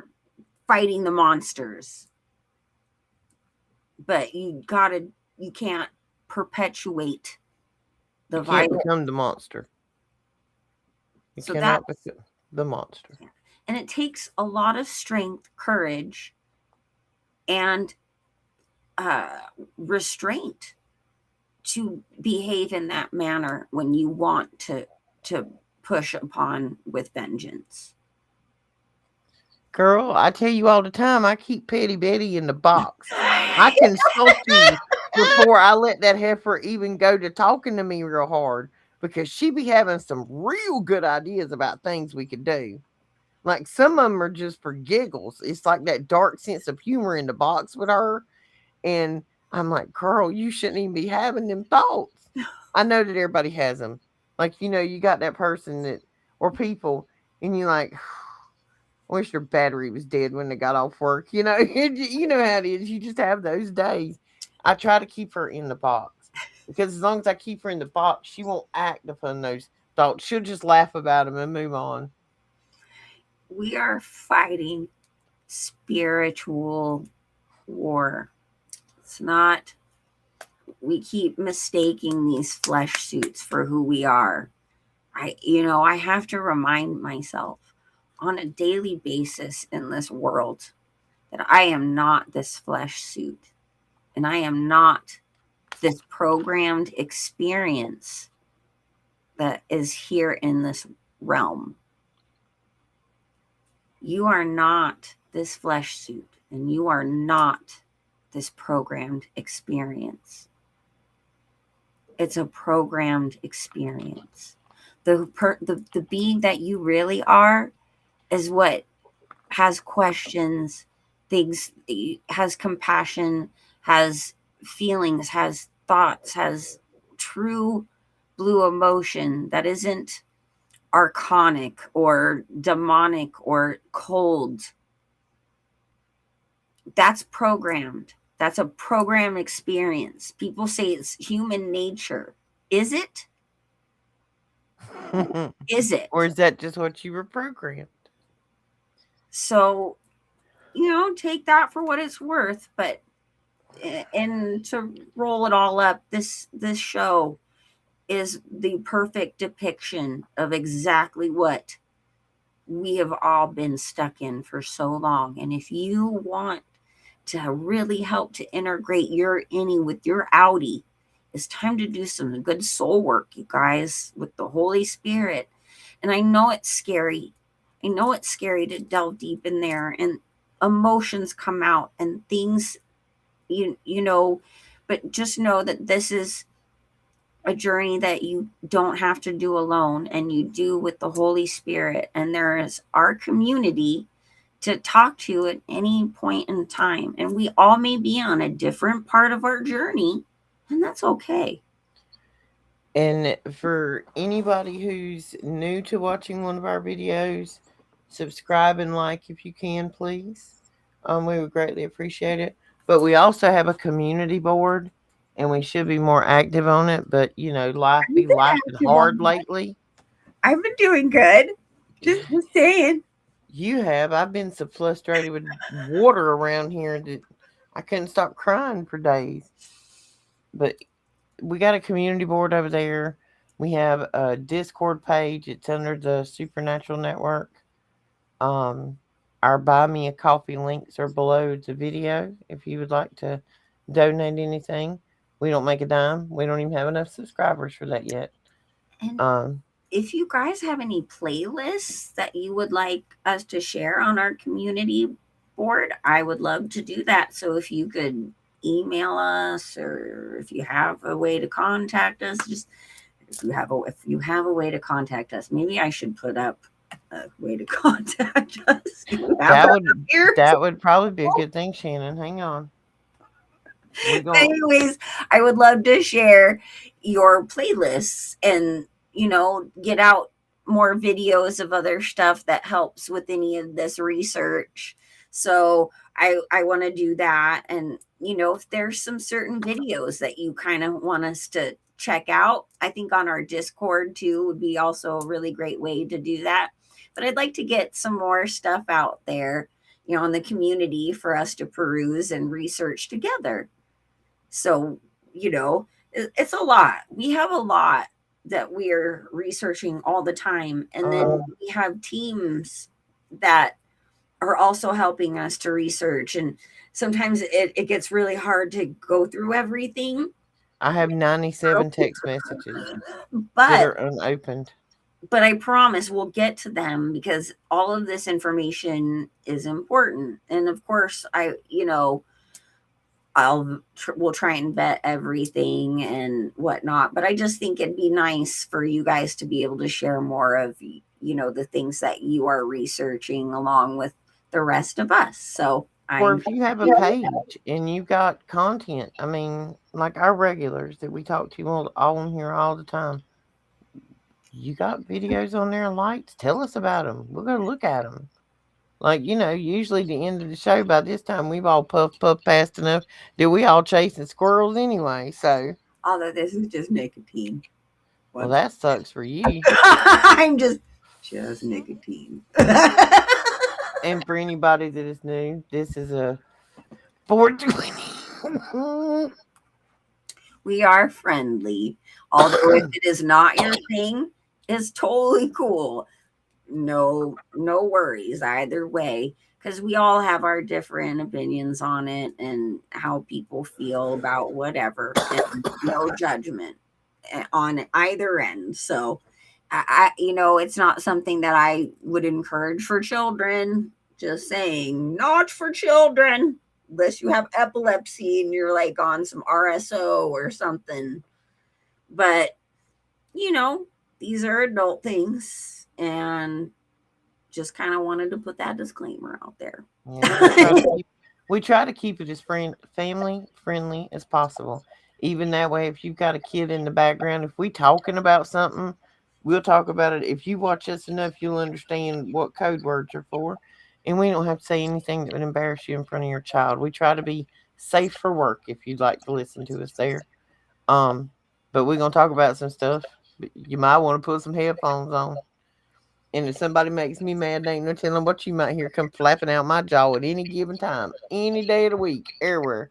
fighting the monsters. But you can't perpetuate You the can't violence. become the monster. You So that, cannot become the monster. and it takes a lot of strength, courage, and uh, restraint to behave in that manner when you want to push upon with vengeance. Girl, I tell you all the time, I keep Petty Betty in the box. I consult you before I let that heifer even go to talking to me real hard, because she be having some real good ideas about things we could do. Like some of them are just for giggles. It's like that dark sense of humor in the box with her. And I'm like, girl, you shouldn't even be having them thoughts. I know that everybody has them. Like, you got that person that, or people, and you like, wish your battery was dead when they got off work. You know how it is. You just have those days. I try to keep her in the box, because as long as I keep her in the box, she won't act upon those thoughts. She'll just laugh about them and move on. We are fighting spiritual war. It's not, we keep mistaking these flesh suits for who we are. I have to remind myself on a daily basis in this world that I am not this flesh suit, and I am not this programmed experience that is here in this realm. You are not this flesh suit, and you are not this programmed experience. It's a programmed experience. The being that you really are is what has questions, things, has compassion, has feelings, has thoughts, has true blue emotion that isn't archonic or demonic or cold. That's programmed. That's a programmed experience. People say it's human nature. Is it? Is Or it? is that just what you were programmed? So, take that for what it's worth. But and to roll it all up, this show is the perfect depiction of exactly what we have all been stuck in for so long. And if you want to really help to integrate your innie with your outie, it's time to do some good soul work, you guys, with the Holy Spirit. And I know it's scary. I know it's scary to delve deep in there, and emotions come out and things, but just know that this is a journey that you don't have to do alone, and you do with the Holy Spirit. And there is our community to talk to at any point in time. And we all may be on a different part of our journey, and that's okay. And for anybody who's new to watching one of our videos, subscribe and like if you can, please. We would greatly appreciate it. But we also have a community board, and we should be more active on it. But life I've be been life active hard on that. lately. I've been doing good. Just saying. You have. I've been so frustrated with water around here that I couldn't stop crying for days. But we got a community board over there. We have a Discord page. It's under the Supernatural Network. Um, our Buy Me a Coffee links are below the video if you would like to donate anything. We don't make a dime. We don't even have enough subscribers for that yet. And Um, if you guys have any playlists that you would like us to share on our community board, I would love to do that. So if you could email us, or if you have a way to contact us, just if you have a way to contact us, maybe I should put up a way to contact us. that would probably be a good thing, Shannon. Hang on. Anyways, I would love to share your playlists and, get out more videos of other stuff that helps with any of this research. So I want to do that. And, if there's some certain videos that you kind of want us to check out, I think on our Discord too would be also a really great way to do that. But I'd like to get some more stuff out there, in the community for us to peruse and research together. So, it's a lot. We have a lot that we're researching all the time. And then we have teams that are also helping us to research. And sometimes it gets really hard to go through everything. I have 97 text messages that But are unopened. I promise we'll get to them because all of this information is important. And of course, we'll try and vet everything and whatnot. But I just think it'd be nice for you guys to be able to share more of, the things that you are researching along with the rest of us. So Or if you have a page and you've got content, I mean, like our regulars that we talk to all on here all the time, you got videos on there, lights, tell us about them. We're going to look at them. Like, usually the end of the show, by this time, we've all puffed past enough that we all chasing squirrels anyway. So, although this is just nicotine. Well, that sucks for you. I'm just nicotine. And for anybody that is new, this is a 420. We are friendly. Although if it is not your thing, it's totally cool. No worries either way, because we all have our different opinions on it and how people feel about whatever, and no judgment on either end. So it's not something that I would encourage for children. Just saying, not for children unless you have epilepsy and you're like on some RSO or something. But these are adult things, and just kind of wanted to put that disclaimer out there. Yeah, we try to keep it as family friendly as possible. Even that way, if you've got a kid in the background, if we talking about something, we'll talk about it. If you watch us enough, you'll understand what code words are for. And we don't have to say anything that would embarrass you in front of your child. We try to be safe for work if you'd like to listen to us there. But we're going to talk about some stuff. You might want to put some headphones on. And if somebody makes me mad, they ain't no telling what you might hear come flapping out my jaw at any given time, any day of the week, everywhere.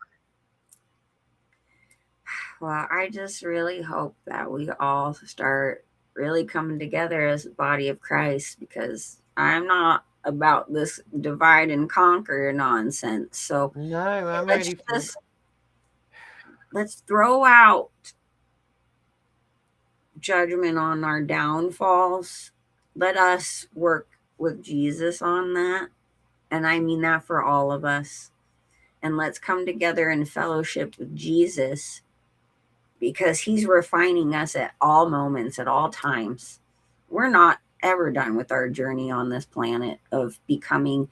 Well, I just really hope that we all start really coming together as a body of Christ, because I'm not about this divide and conquer nonsense. So no, I'm ready for this. Let's throw out judgment on our downfalls. Let us work with Jesus on that. And I mean that for all of us. And let's come together in fellowship with Jesus, because he's refining us at all moments, at all times. We're not ever done with our journey on this planet of becoming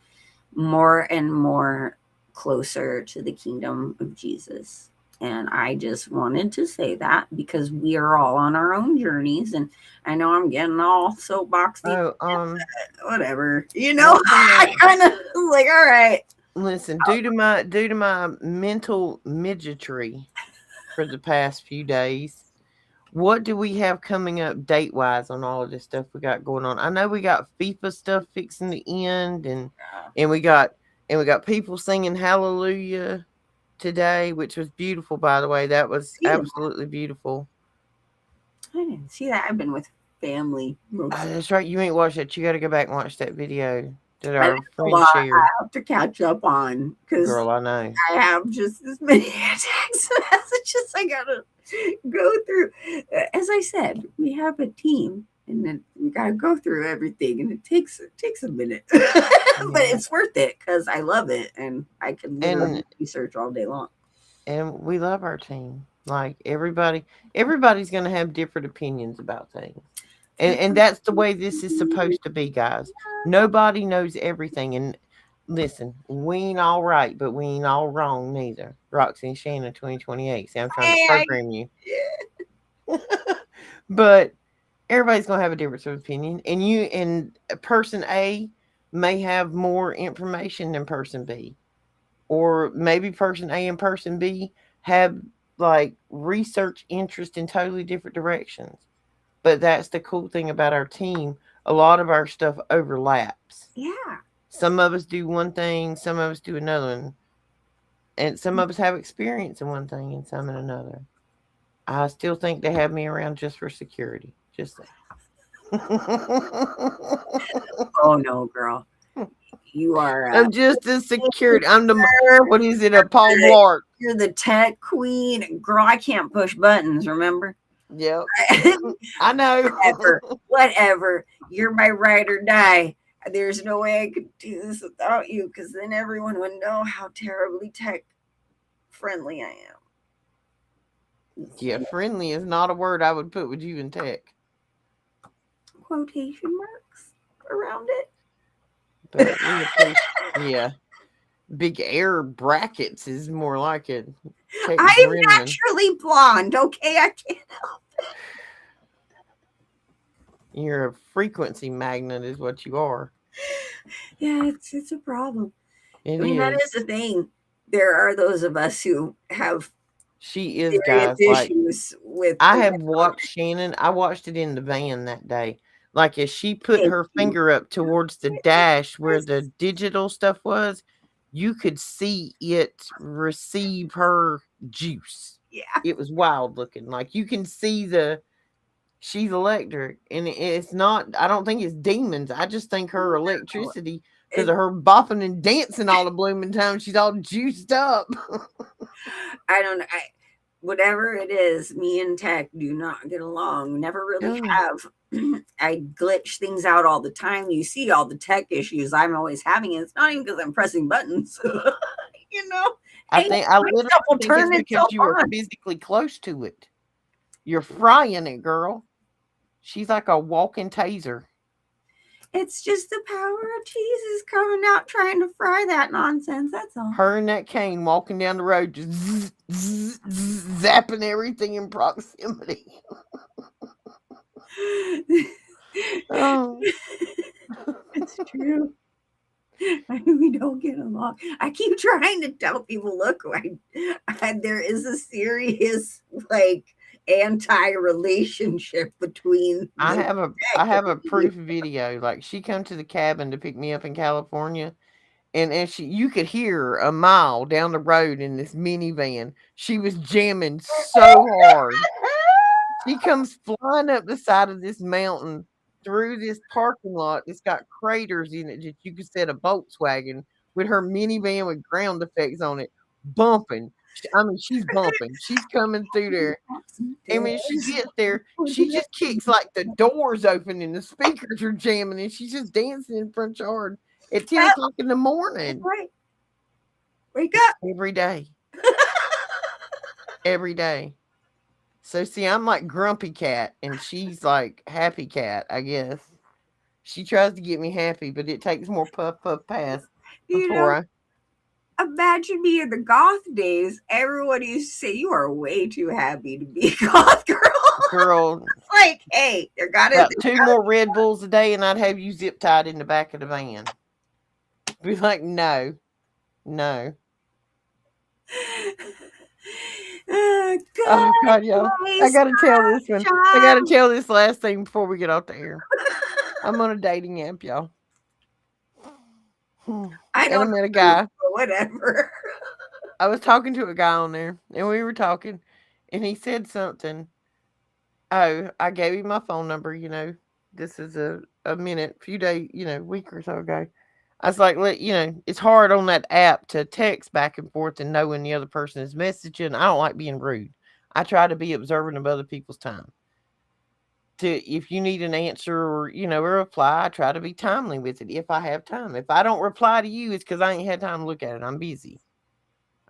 more and more closer to the kingdom of Jesus. And I just wanted to say that because we are all on our own journeys. And I know I'm getting all soapboxy. Oh, Whatever. You know, one thing I kind of like, all right. listen, due to my mental midgetry for the past few days, what do we have coming up date wise on all of this stuff we got going on? I know we got FIFA stuff fixing the end, and we got people singing Hallelujah today, which was beautiful, by the way. That was See them. absolutely beautiful. I didn't see that. I've been with family most. That's right. You ain't watched that. You got to go back and watch that video that I our have a friend lot shared. I have to catch up on because Girl, I know. I have just as many text messages I gotta go through. As I said, we have a team, and then we gotta go through everything, and it takes a minute, but it's worth it because I love it, and I can literally research all day long. And we love our team. Like everybody's going to have different opinions about things. And that's the way this is supposed to be, guys. Nobody knows everything. And listen, we ain't all right, but we ain't all wrong neither. Roxy and Shannon 2028. See, I'm trying to program you. But everybody's gonna have a difference of opinion. And person A may have more information than person B. Or maybe person A and person B have like research interest in totally different directions. But that's the cool thing about our team. A lot of our stuff overlaps. Yeah. Some of us do one thing, some of us do another one. And some of us have experience in one thing and some in another. I still think they have me around just for security. Just saying. Oh no, girl. You are. I'm just a security. I'm the, what is it, a Paul Blart? You're the tech queen. Girl, I can't push buttons, remember? Yep. I know. Whatever. You're my ride or die. There's no way I could do this without you because then everyone would know how terribly tech friendly I am. Yeah, friendly is not a word I would put with you in tech. Quotation marks around it. But we appreciate, yeah. Big air brackets is more like it. I'm naturally blonde, okay? I can't help it. You're a frequency magnet is what you are. Yeah, it's a problem. That is the thing. There are those of us who have she is guys issues with I have watched Shannon. I watched it in the van that day. Like as she put her finger up towards the dash where the digital stuff was, you could see it receive her juice. Yeah. It was wild looking. Like you can see she's electric. And it's not, I don't think it's demons. I just think her electricity, because of her bopping and dancing all the blooming time, she's all juiced up. I don't know. Whatever it is, me and tech do not get along. Never really have. I glitch things out all the time. You see all the tech issues I'm always having. It's not even because I'm pressing buttons. You know? I literally think it's because you are physically close to it. You're frying it, girl. She's like a walking taser. It's just the power of Jesus coming out trying to fry that nonsense. That's all. Her and that cane walking down the road, just zapping everything in proximity. Oh, it's true. We don't get along. I keep trying to tell people, look, there is a serious anti-relationship between. I have a proof video. Like she come to the cabin to pick me up in California, and you could hear her a mile down the road in this minivan. She was jamming so hard. She comes flying up the side of this mountain through this parking lot that's got craters in it that you could set a Volkswagen with her minivan with ground effects on it, bumping. I mean, she's bumping. She's coming through there. And when she gets there, she just kicks like the doors open and the speakers are jamming and she's just dancing in front yard at 10 o'clock in the morning. Right. Wake up. Every day. Every day. So see, I'm like grumpy cat and she's like happy cat, I guess. She tries to get me happy, but it takes more puff pass before imagine me in the goth days. Everyone used to say, "You are way too happy to be a goth girl." Girl, Like, hey, they're gotta. about 2 more Red Bulls a day, and I'd have you zip tied in the back of the van. Be like, no. Oh God, y'all! I gotta tell this one. I gotta tell this last thing before we get off the air. I'm on a dating app, y'all. I And I don't met a know, guy. whatever. I was talking to a guy on there, and we were talking, and he said something. Oh, I gave him my phone number. This is a few days, week or so ago. I was like, it's hard on that app to text back and forth and know when the other person is messaging. I don't like being rude. I try to be observant of other people's time. If you need an answer or, a reply, I try to be timely with it if I have time. If I don't reply to you, it's because I ain't had time to look at it. I'm busy.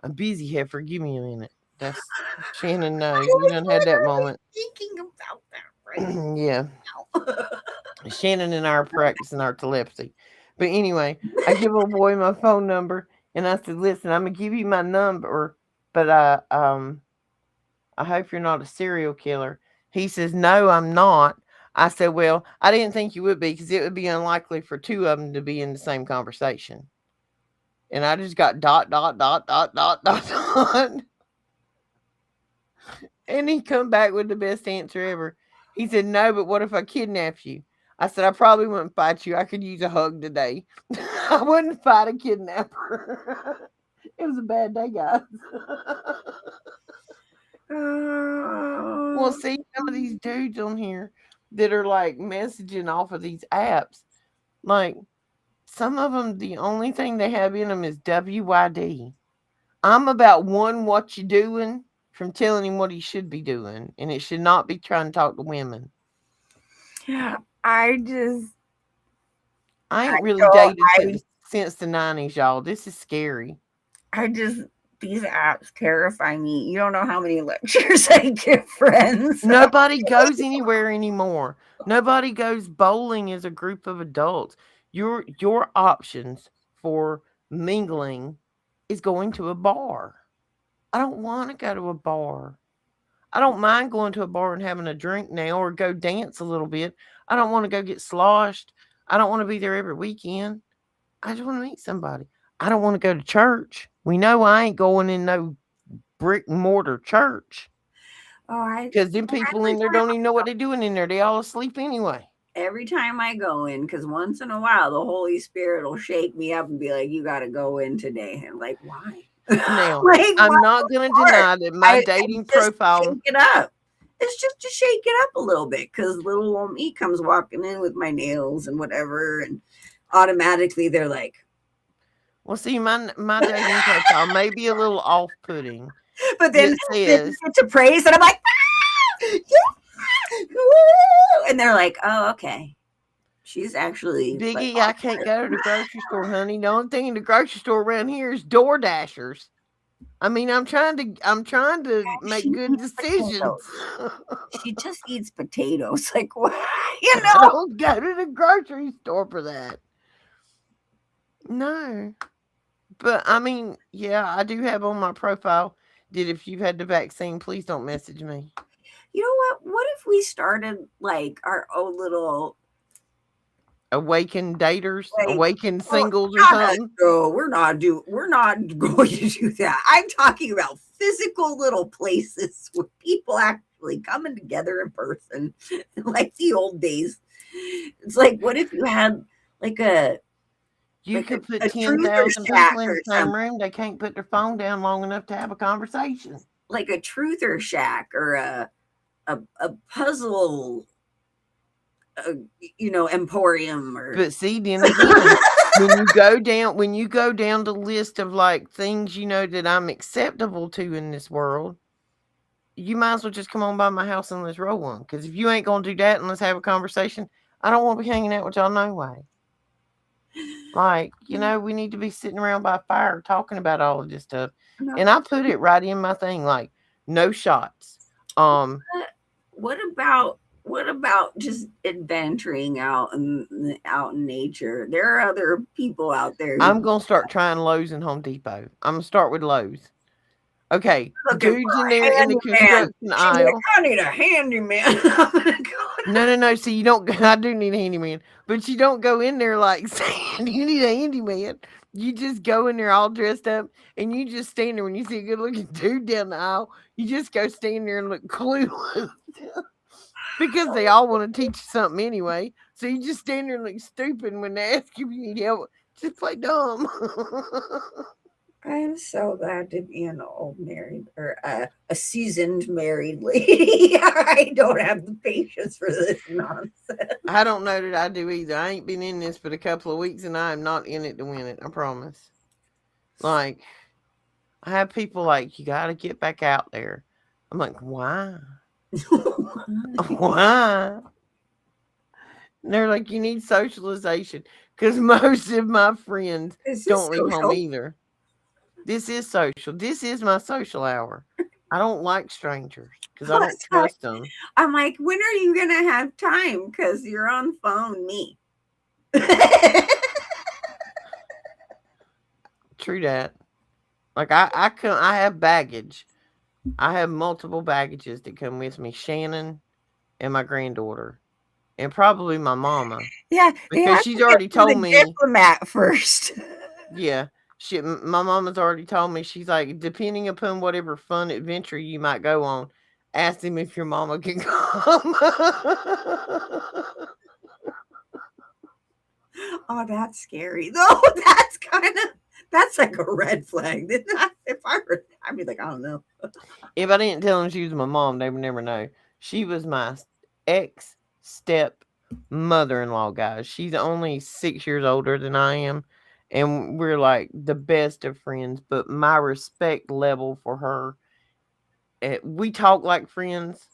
Heifer. Give me a minute. That's Shannon. No, you done had that moment. Thinking about that right Yeah. now. Shannon and I are practicing our telepathy. But anyway, I give a boy my phone number and I said, listen, I'm gonna give you my number, but I hope you're not a serial killer. He says, no, I'm not. I said, well, I didn't think you would be because it would be unlikely for two of them to be in the same conversation. And I just got dot, dot, dot, dot, dot, dot, dot. And he come back with the best answer ever. He said, no, but what if I kidnap you? I said, I probably wouldn't fight you. I could use a hug today. I wouldn't fight a kidnapper. It was a bad day, guys. Well, see, some of these dudes on here that are like messaging off of these apps, like some of them, the only thing they have in them is WYD. I'm about one, what you doing, from telling him what he should be doing, and it should not be trying to talk to women. I ain't really dated since the 90s, y'all. This is scary. These apps terrify me. You don't know how many lectures I give friends. Nobody goes anywhere anymore. Nobody goes bowling as a group of adults. Your options for mingling is going to a bar. I don't want to go to a bar. I don't mind going to a bar and having a drink now or go dance a little bit. I don't want to go get sloshed. I don't want to be there every weekend. I just want to meet somebody. I don't want to go to church. We know I ain't going in no brick and mortar church. Because them people in there don't even know what they're doing in there. They all asleep anyway. Every time I go in, because once in a while the Holy Spirit will shake me up and be like, you got to go in today. I'm like, why? Now, I'm not going to deny that my dating profile. Shake it up. It's just to shake it up a little bit because little old me comes walking in with my nails and whatever, and automatically they're like, well, see, my dating profile may be a little off-putting, but then it's a praise, and I'm like, yeah, and they're like, oh, okay. She's actually Biggie. I can't go to the grocery store, honey. The only thing in the grocery store around here is Door Dashers. I mean, I'm trying to make good decisions. She just eats potatoes. Like, what? I don't go to the grocery store for that. No. But, I mean, yeah, I do have on my profile that if you've had the vaccine, please don't message me. You know what? What if we started, like, our own little... awakened daters, awakened singles or something? No, we're not going to do that. I'm talking about physical little places with people actually coming together in person, like the old days. It's like, what if you had like you could put 10,000 people in the same room? They can't put their phone down long enough to have a conversation. Like a truther shack or a puzzle. Emporium or... But see, then again, when you go down the list of like things that I'm acceptable to in this world, you might as well just come on by my house and let's roll one. Because if you ain't gonna do that and let's have a conversation, I don't want to be hanging out with y'all no way. Like, we need to be sitting around by a fire talking about all of this stuff. No. And I put it right in my thing, like, no shots. What about what about just adventuring out in nature? There are other people out there I'm going to start trying Lowe's and Home Depot. I'm going to start with Lowe's. Okay, looking for dudes in a there in the handyman. construction She's like, aisle. I need a handyman. I'm gonna go. No. See, you don't. I do need a handyman, but you don't go in there like saying you need a handyman. You just go in there all dressed up, and you just stand there when you see a good-looking dude down the aisle. You just go stand there and look clueless because they all want to teach you something anyway. So you just stand there and look stupid when they ask you if you need help. Just play dumb. I am so glad to be an old married or a seasoned married lady. I don't have the patience for this nonsense. I don't know that I do either. I ain't been in this but a couple of weeks, and I am not in it to win it. I promise. Like, I have people like, you got to get back out there. I'm like, why? Why? And they're like, you need socialization because most of my friends Is this don't leave home social? either. This is social. This is my social hour. I don't like strangers because I don't trust them. I'm like, when are you gonna have time? Because you're on phone me. True that. Like I have baggage. I have multiple baggages that come with me. Shannon and my granddaughter, and probably my mama. Yeah, Because she's already told me. Diplomat first. Yeah, my mama's already told me. She's like, depending upon whatever fun adventure you might go on, ask him if your mama can come. Oh, that's scary. Though that's like a red flag. If I were, I'd be like, I don't know. If I didn't tell them she was my mom, they would never know. She was my ex step mother-in-law, guys. She's only 6 years older than I am, and we're like the best of friends. But my respect level for her, we talk like friends,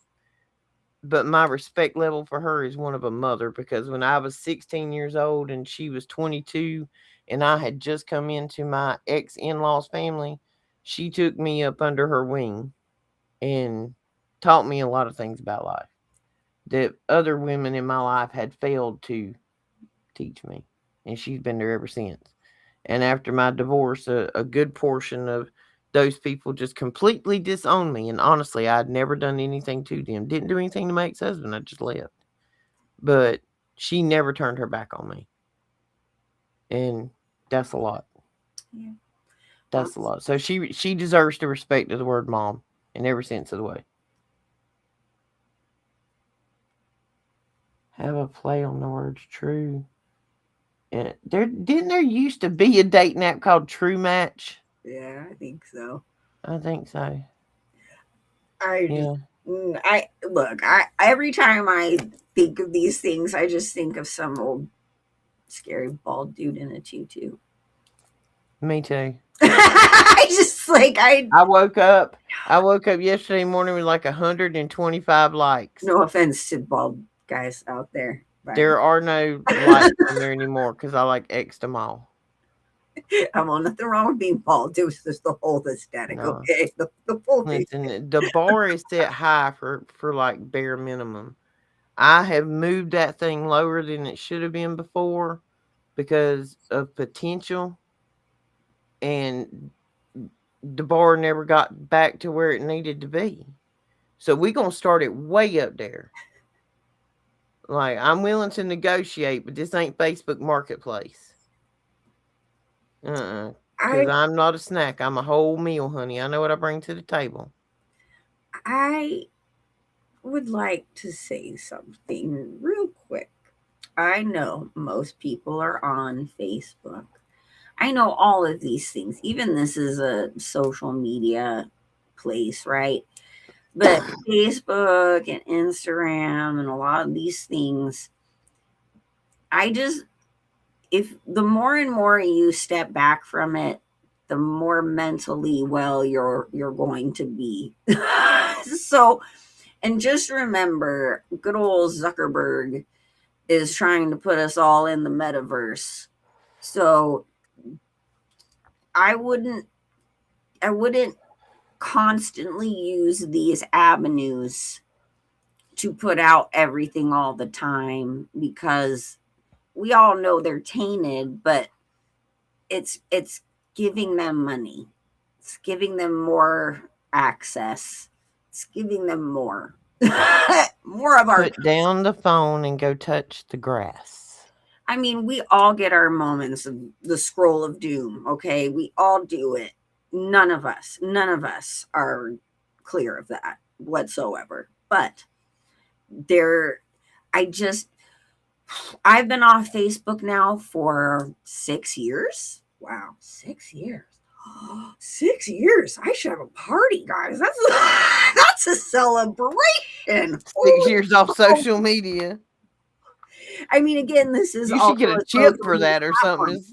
but my respect level for her is one of a mother, because when I was 16 years old and she was 22, and I had just come into my ex in-laws family, she took me up under her wing and taught me a lot of things about life that other women in my life had failed to teach me. And she's been there ever since. And after my divorce, a good portion of those people just completely disowned me. And honestly, I'd never done anything to them. Didn't do anything to my ex-husband. I just left. But she never turned her back on me. And that's a lot. Yeah. That's a lot. So she deserves the respect of the word mom in every sense of the way. Have a play on the words true. And there used to be a dating app called True Match? Yeah, I think so. I think so. I look. I every time I think of these things, I just think of some old scary bald dude in a tutu. Me too. I just like I woke up yesterday morning with like 125 likes. No offense to bald guys out there. But there are no likes on there anymore because I like X'd them all. I'm on nothing wrong with being bald. It was just the whole aesthetic. No. Okay, the full thing. Listen, the bar is set high for like bare minimum. I have moved that thing lower than it should have been before because of potential, and the bar never got back to where it needed to be. So we're going to start it way up there. Like, I'm willing to negotiate, but this ain't Facebook Marketplace. Because I'm not a snack. I'm a whole meal, honey. I know what I bring to the table. I would like to say something real quick. I know most people are on Facebook. I know all of these things. Even this is a social media place, right? But Facebook and Instagram and a lot of these things, if the more and more you step back from it, the more mentally well you're going to be. So, and just remember, good old Zuckerberg is trying to put us all in the metaverse. So I wouldn't constantly use these avenues to put out everything all the time, because we all know they're tainted, but it's giving them money. It's giving them more access. It's giving them more. More of our. Put down the phone and go touch the grass. I mean, we all get our moments of the scroll of doom, okay? We all do it. None of us are clear of that whatsoever. But I've been off Facebook now for 6 years. Wow, 6 years. 6 years. I should have a party, guys. That's a celebration. 6 years off social media. I mean, again, this is you should get a chip for that or something.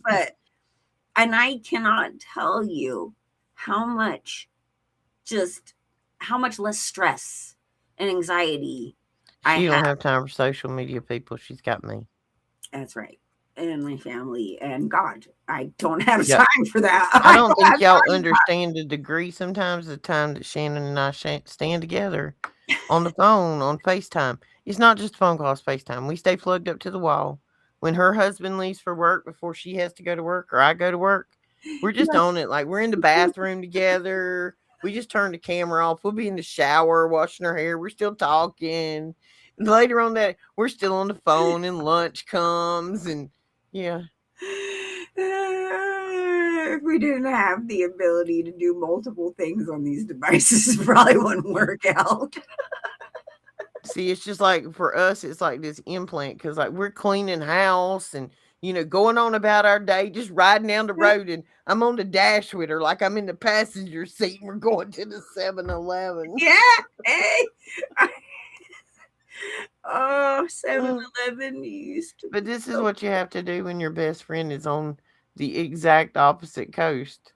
And I cannot tell you how much less stress and anxiety She don't have time for social media, people. She's got me. That's right. And my family and God. I don't have time for that. I don't think y'all understand the degree sometimes the time that Shannon and I stand together on the phone, on FaceTime. It's not just a phone call, it's FaceTime. We stay plugged up to the wall. When her husband leaves for work before she has to go to work or I go to work, we're just on it. Like, we're in the bathroom together. We just turn the camera off. We'll be in the shower washing her hair. We're still talking. And later on that, we're still on the phone and lunch comes and yeah. If we didn't have the ability to do multiple things on these devices, it probably wouldn't work out. See, it's just like for us, it's like this implant because like we're cleaning house and going on about our day, just riding down the road, and I'm on the dash with her like I'm in the passenger seat. And we're going to the 7-Eleven. Yeah, hey. Oh, 7-Eleven used to. But this is what you have to do when your best friend is on the exact opposite coast.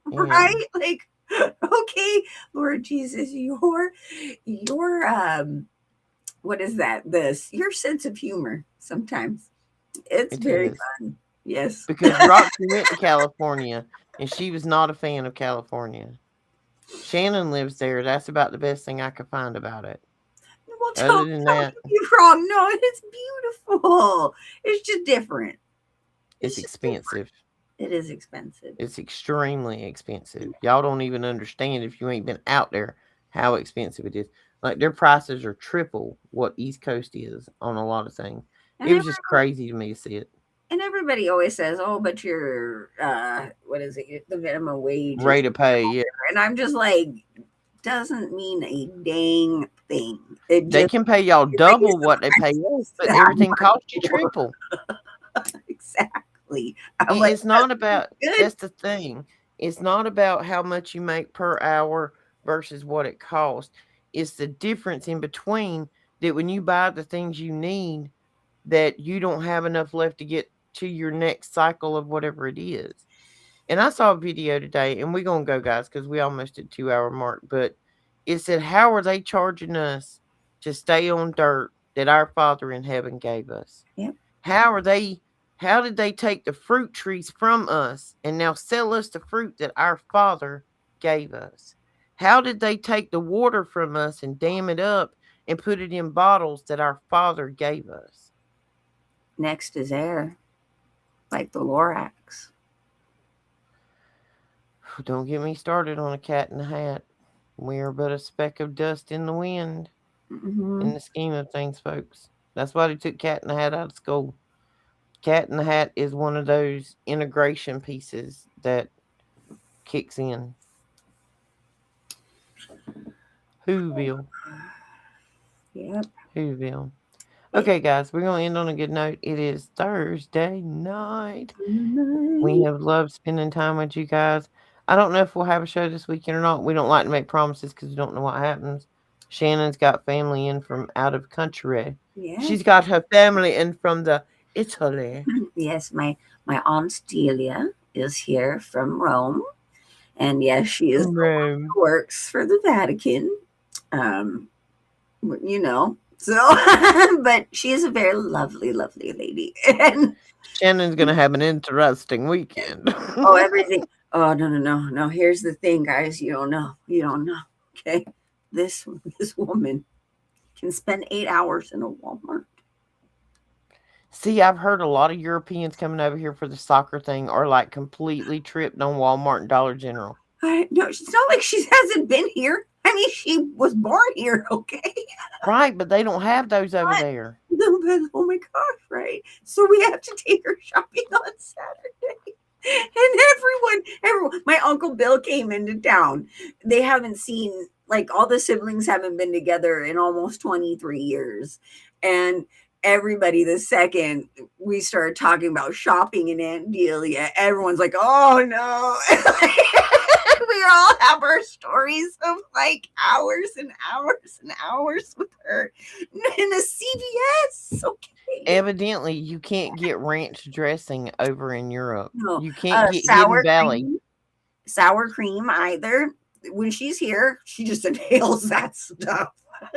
Right? Like, okay, Lord Jesus, your what is that? Your sense of humor sometimes. It's very fun. Yes. Because Roxy went to California and she was not a fan of California. Shannon lives there. That's about the best thing I could find about it. Well, don't get me wrong. No, it's beautiful. It's just different. It's expensive. It is expensive. It's extremely expensive. Y'all don't even understand if you ain't been out there how expensive it is. Like, their prices are triple what East Coast is on a lot of things. It was just crazy to me to see it. And everybody always says, "Oh, but your what is it? The minimum wage rate of pay." Yeah, and I'm just like, doesn't mean a dang thing. They can pay y'all double what they pay us, but everything costs you triple. Exactly. It's not about. That's the thing. It's not about how much you make per hour versus what it costs. It's the difference in between that when you buy the things you need, that you don't have enough left to get to your next cycle of whatever it is. And I saw a video today, and we're going to go, guys, because we almost at 2-hour mark, but it said, how are they charging us to stay on dirt that our Father in heaven gave us? Yep. How did they take the fruit trees from us and now sell us the fruit that our Father gave us? How did they take the water from us and dam it up and put it in bottles that our Father gave us? Next is air, like the Lorax. Don't get me started on a cat in the hat. We are but a speck of dust in the wind. Mm-hmm. In the scheme of things, folks. That's why they took Cat in the Hat out of school. Cat in the Hat is one of those integration pieces that kicks in. Whoville. Yep. Whoville. Okay, guys, we're going to end on a good note. It is Thursday night. We have loved spending time with you guys. I don't know if we'll have a show this weekend or not. We don't like to make promises because we don't know what happens. Shannon's got family in from out of country. Yeah. She's got her family in from the Italy. Yes, my Aunt Delia is here from Rome. And yes, she is Rome. Works for the Vatican. So, but she is a very lovely, lovely lady. And Shannon's going to have an interesting weekend. Everything. Oh, no. Here's the thing, guys. You don't know. Okay. This woman can spend 8 hours in a Walmart. See, I've heard a lot of Europeans coming over here for the soccer thing are like completely tripped on Walmart and Dollar General. No, it's not like she hasn't been here. I mean, she was born here, okay? Right, but they don't have those over there. No, but oh my gosh, right? So we have to take her shopping on Saturday. And everyone, my Uncle Bill came into town. They haven't seen, like, all the siblings haven't been together in almost 23 years. And everybody, the second we started talking about shopping in Aunt Delia, everyone's like, oh no. We all have our stories of like hours and hours and hours with her in a CVS. Okay. Evidently, you can't get ranch dressing over in Europe. No. You can't get Hidden Valley. Sour cream either. When she's here, she just inhales that stuff.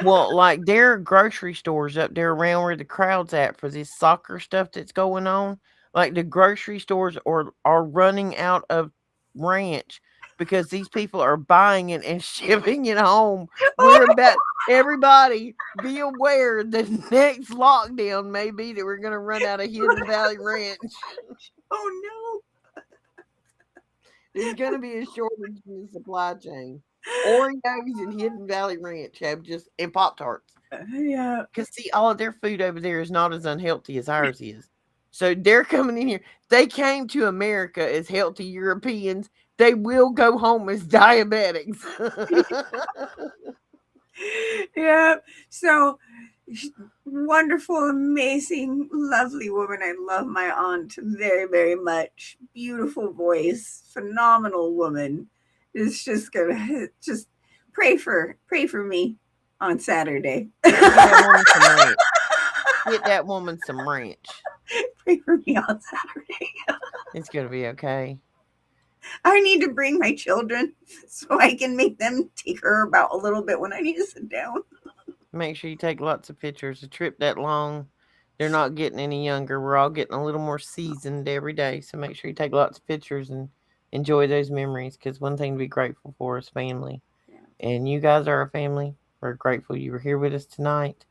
Well, like there are grocery stores up there around where the crowd's at for this soccer stuff that's going on. Like the grocery stores are running out of ranch because these people are buying it and shipping it home. We're about everybody be aware the next lockdown may be that we're going to run out of Hidden Valley ranch. Oh no. There's going to be a shortage in the supply chain. Oreos and Hidden Valley Ranch have just, and Pop-Tarts. Yeah. Because, see, all of their food over there is not as unhealthy as ours is. So they're coming in here. They came to America as healthy Europeans. They will go home as diabetics. Yeah. So wonderful, amazing, lovely woman. I love my aunt very, very much. Beautiful voice, phenomenal woman. It's just gonna just pray for me on Saturday. Get that woman some ranch. Pray for me on Saturday. It's gonna be okay. I need to bring my children so I can make them take her about a little bit when I need to sit down. Make sure you take lots of pictures. A trip that long, they're not getting any younger. We're all getting a little more seasoned every day. So make sure you take lots of pictures and enjoy those memories, because one thing to be grateful for is family. Yeah. And you guys are a family. We're grateful you were here with us tonight.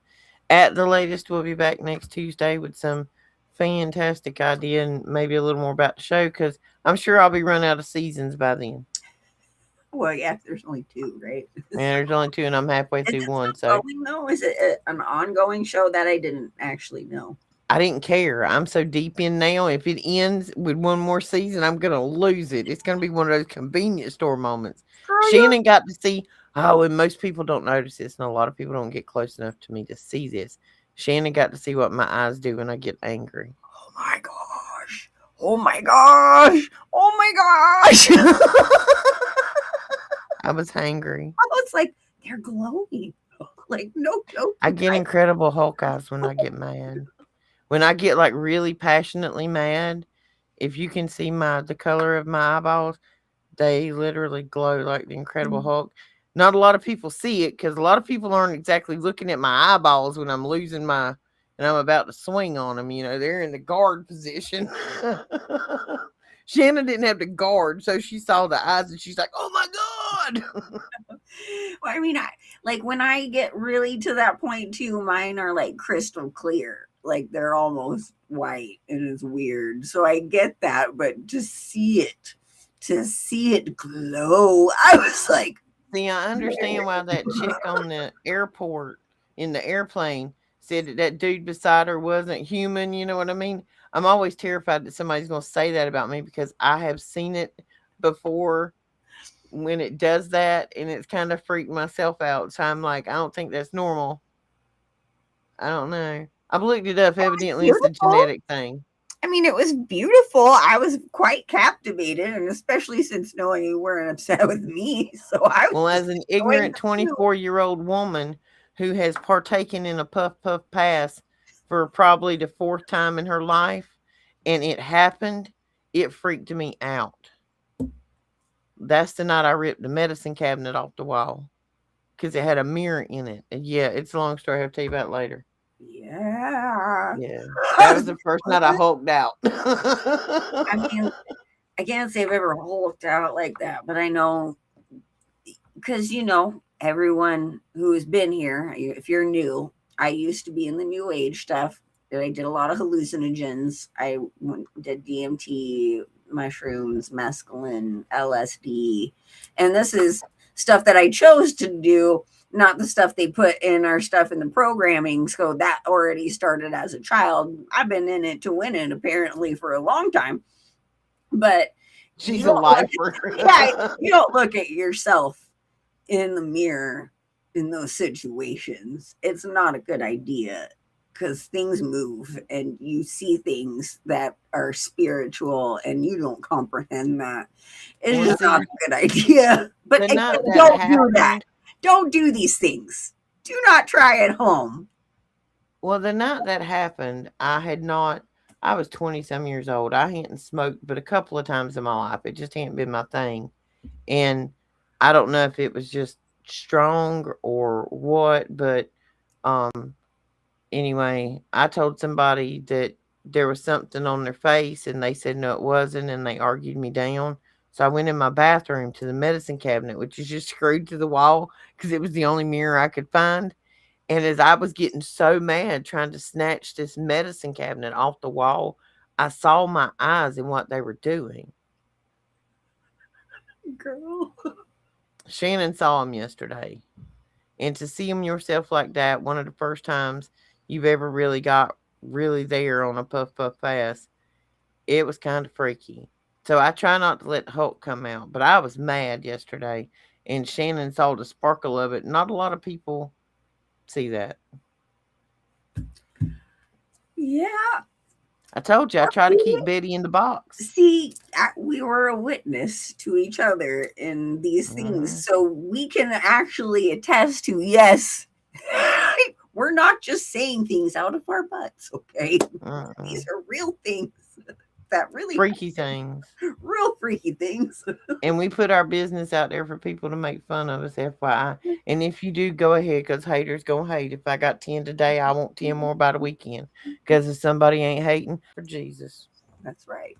At the latest, we'll be back next Tuesday with some fantastic idea and maybe a little more about the show, because I'm sure I'll be running out of seasons by then. Well, yeah, there's only 2, right? Yeah, there's only 2, and I'm halfway through one. So, no, is it an ongoing show? That I didn't actually know. I didn't care. I'm so deep in now. If it ends with one more season, I'm going to lose it. It's going to be one of those convenience store moments. Shannon got to see, and most people don't notice this, and a lot of people don't get close enough to me to see this. Shannon got to see what my eyes do when I get angry. Oh my gosh. Oh my gosh. Oh my gosh. I was angry. Oh, it's like they're glowing. Like, no joke. I get Incredible Hulk eyes when I get mad. When I get like really passionately mad, if you can see the color of my eyeballs, they literally glow like the Incredible Hulk. Not a lot of people see it because a lot of people aren't exactly looking at my eyeballs when I'm losing and I'm about to swing on them. You know, they're in the guard position. Shannon didn't have to guard, so she saw the eyes and she's like, oh my God. Well, I mean, when I get really to that point too, mine are like crystal clear. Like they're almost white, and it's weird. So I get that, but to see it glow, I was like, see, I understand why that chick on the airport in the airplane said that dude beside her wasn't human. You know what I mean? I'm always terrified that somebody's going to say that about me because I have seen it before when it does that, and it's kind of freaked myself out. So I'm like, I don't think that's normal. I don't know. I've looked it up. Evidently, it's a genetic thing. I mean, it was beautiful. I was quite captivated, and especially since knowing you weren't upset with me. So I was. Well, as an ignorant 24-year-old woman who has partaken in a puff pass for probably the 4th time in her life, and it happened, it freaked me out. That's the night I ripped the medicine cabinet off the wall because it had a mirror in it. And yeah, it's a long story. I'll tell you about it later. Yeah. That was the first night I hulked out. I can't say I've ever hulked out like that, but I know because everyone who's been here, if you're new, I used to be in the new age stuff. I did a lot of hallucinogens. I did DMT, mushrooms, mescaline, LSD. And this is stuff that I chose to do, not the stuff they put in our stuff in the programming. So that already started as a child. I've been in it to win it apparently for a long time. But she's a lifer. You don't look at yourself in the mirror in those situations. It's not a good idea because things move and you see things that are spiritual and you don't comprehend that. It's just not a good idea. But again, don't do that. Don't do these things. Do not try at home. Well, the night that happened, I was 20-some years old. I hadn't smoked but a couple of times in my life. It just hadn't been my thing. And I don't know if it was just strong or what, but anyway, I told somebody that there was something on their face and they said no it wasn't, and they argued me down. So I went in my bathroom to the medicine cabinet, which is just screwed to the wall because it was the only mirror I could find. And as I was getting so mad trying to snatch this medicine cabinet off the wall, I saw my eyes and what they were doing. Girl. Shannon saw them yesterday. And to see them yourself like that, one of the first times you've ever really got really there on a puff pass, it was kind of freaky. So I try not to let Hulk come out, but I was mad yesterday, and Shannon saw the sparkle of it. Not a lot of people see that. Yeah. I told you, I try to keep Betty in the box. See, we were a witness to each other in these things. So we can actually attest to, yes, we're not just saying things out of our butts, okay? These are real things that really freaky things. Real freaky things. And we put our business out there for people to make fun of us, FYI. And if you do, go ahead, because haters gonna hate. If I got 10 today, I want 10 more by the weekend. Because if somebody ain't hating, for Jesus. That's right.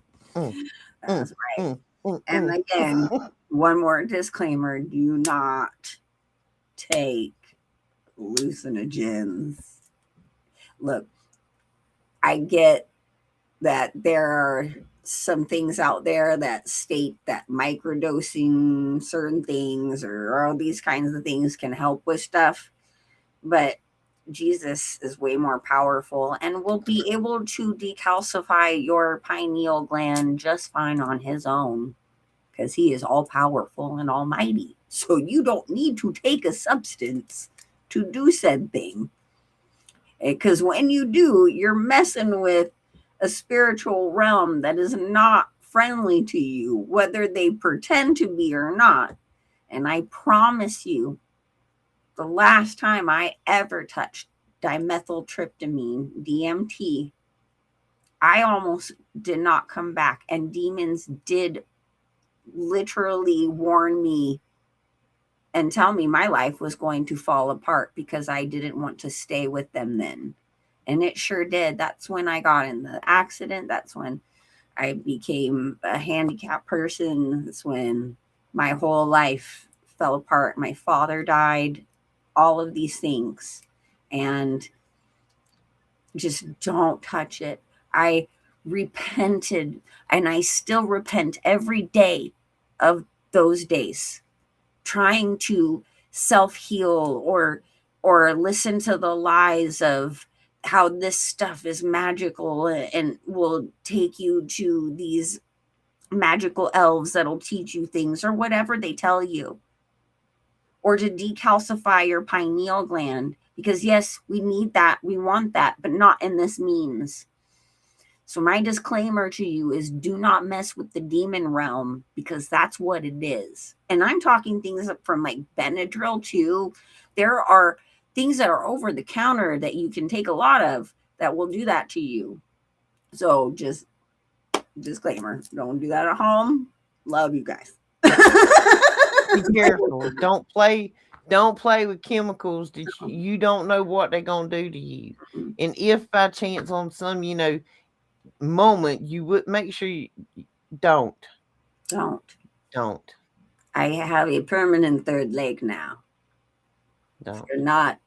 That's right. And again, one more disclaimer: do not take hallucinogens. Look, I get that there are some things out there that state that microdosing certain things or all these kinds of things can help with stuff. But Jesus is way more powerful and will be able to decalcify your pineal gland just fine on his own because he is all powerful and almighty. So you don't need to take a substance to do said thing. Because when you do, you're messing with a spiritual realm that is not friendly to you, whether they pretend to be or not. And I promise you, the last time I ever touched dimethyltryptamine, DMT, I almost did not come back. And demons did literally warn me and tell me my life was going to fall apart because I didn't want to stay with them then. And it sure did. That's when I got in the accident. That's when I became a handicapped person. That's when my whole life fell apart. My father died, all of these things. And just don't touch it. I repented, and I still repent every day of those days, trying to self-heal or listen to the lies of how this stuff is magical and will take you to these magical elves that'll teach you things or whatever they tell you, or to decalcify your pineal gland, because yes, we need that, we want that, but not in this means. So my disclaimer to you is do not mess with the demon realm, because that's what it is. And I'm talking things from like Benadryl too. There are things that are over the counter that you can take a lot of that will do that to you. So just disclaimer, don't do that at home. Love you guys. Be careful. Don't play with chemicals that you don't know what they're going to do to you. And if by chance on some, moment, you would make sure you don't. I have a permanent third leg now. Don't. You're not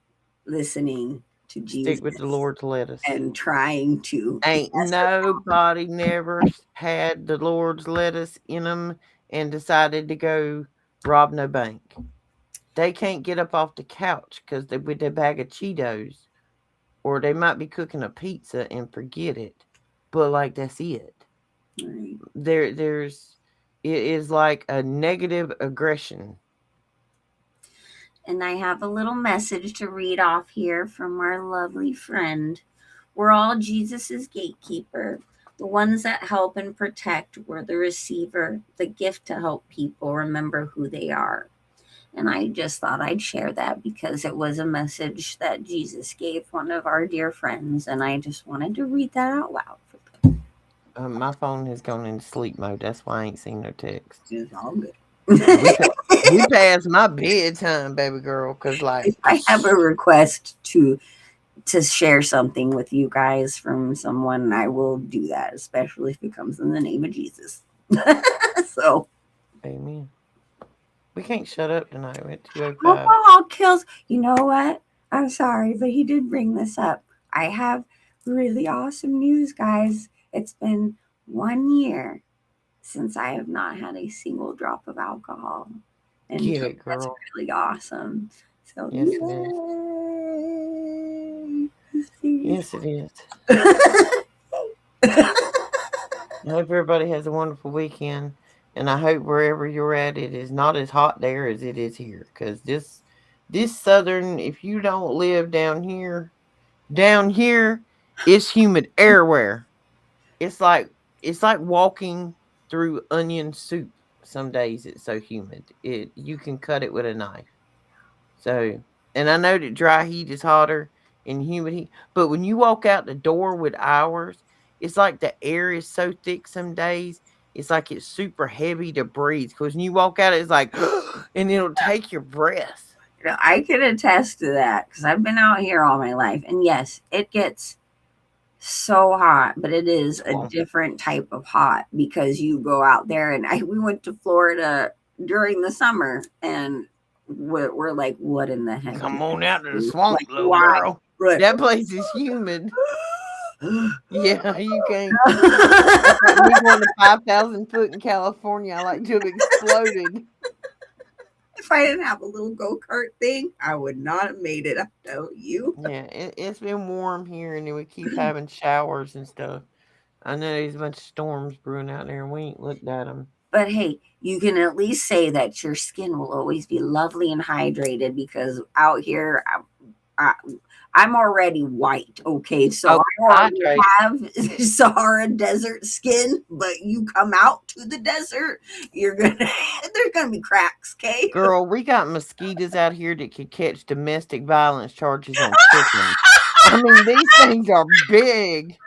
listening to Jesus Stick with the Lord's lettuce. and trying to. Ain't nobody never had the Lord's lettuce in them and decided to go rob no bank. They can't get up off the couch because they with their bag of Cheetos, or they might be cooking a pizza and forget it. But like that's it. Right. There's it is like a negative aggression. And I have a little message to read off here from our lovely friend. We're all Jesus's gatekeeper, the ones that help and protect. We're the receiver, the gift to help people remember who they are. And I just thought I'd share that because it was a message that Jesus gave one of our dear friends, and I just wanted to read that out loud for them. My phone has gone into sleep mode. That's why I ain't seen no text. It's all good. We passed my bedtime, baby girl, because like If I have a request to share something with you guys from someone, I will do that, especially if it comes in the name of Jesus. So, amen. We can't shut up tonight. We're at 2:05. alcohol kills. You know what? I'm sorry, but he did bring this up. I have really awesome news, guys. It's been 1 year since I have not had a single drop of alcohol. And Get so it, that's girl. really awesome. So, Yes, it yay. Yes, it is. I hope everybody has a wonderful weekend, and I hope wherever you're at, it is not as hot there as it is here. Because this southern, if you don't live down here, it's humid everywhere. It's like walking through onion soup. Some days it's so humid, you can cut it with a knife. So, and I know that dry heat is hotter and humid heat, but when you walk out the door with ours, it's like the air is so thick some days. It's like it's super heavy to breathe because when you walk out, it's like, and it'll take your breath. I can attest to that because I've been out here all my life. And yes, it gets so hot, but it is a different type of hot because you go out there. And we went to Florida during the summer, and we're like, what in the heck? Come on out to the swamp, Like, little why? girl. Right. That place is humid. Yeah, you can't. That's like me going to 5,000 foot in California. I like to have exploded. If I didn't have a little go-kart thing, I would not have made it. I tell you. Yeah, it's been warm here, and then we keep having showers and stuff. I know there's a bunch of storms brewing out there, and we ain't looked at them. But hey, you can at least say that your skin will always be lovely and hydrated because out here, I'm already white, okay? So I already have Sahara desert skin, but you come out to the desert, there's gonna be cracks, okay? Girl, we got mosquitoes out here that could catch domestic violence charges on chickens. I mean, these things are big.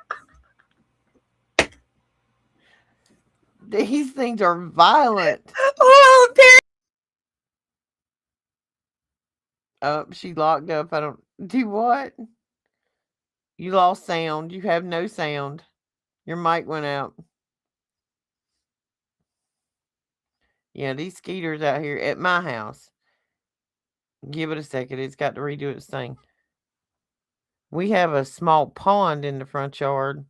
These things are violent. Oh, she locked up. I don't do what? You lost sound. You have no sound. Your mic went out. Yeah, these skeeters out here at my house. Give it a second. It's got to redo its thing. We have a small pond in the front yard,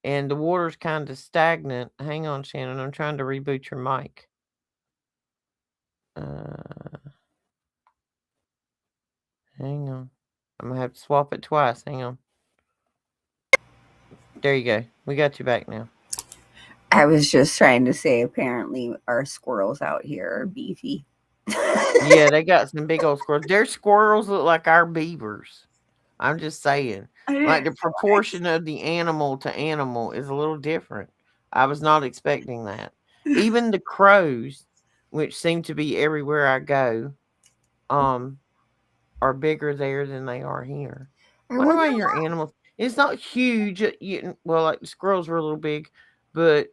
and the water's kind of stagnant. Hang on, Shannon. I'm trying to reboot your mic. Hang on. I'm going to have to swap it twice. Hang on. There you go. We got you back now. I was just trying to say, apparently, our squirrels out here are beefy. Yeah, they got some big old squirrels. Their squirrels look like our beavers. I'm just saying. Like the proportion of the animal to animal is a little different. I was not expecting that. Even the crows, which seem to be everywhere I go, are bigger there than they are here. I wonder why your animals. It's not huge. Well, like the squirrels were a little big, but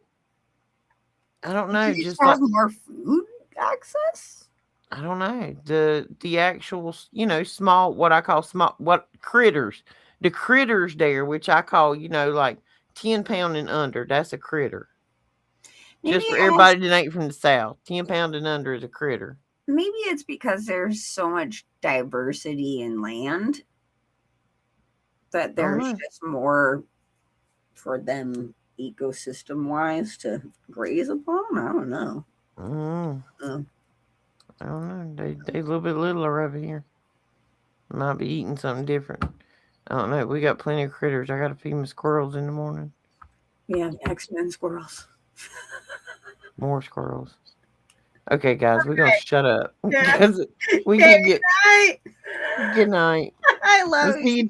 I don't know. Just have more food access. I don't know. The actual, small, what I call small, critters. The critters there, which I call, like 10 pound and under. That's a critter. Maybe just for everybody that ain't from the South. 10 pound and under is a critter. maybe it's because there's so much diversity in land that there's just more for them ecosystem wise to graze upon. I don't know. I don't know. They a little bit littler over here. Might be eating something different. I don't know. We got plenty of critters. I got to feed my squirrels in the morning. We have X-Men squirrels. More squirrels. Okay, guys, we're gonna shut up Yeah. because we Okay, can get. good night. Good night. I love We'll see you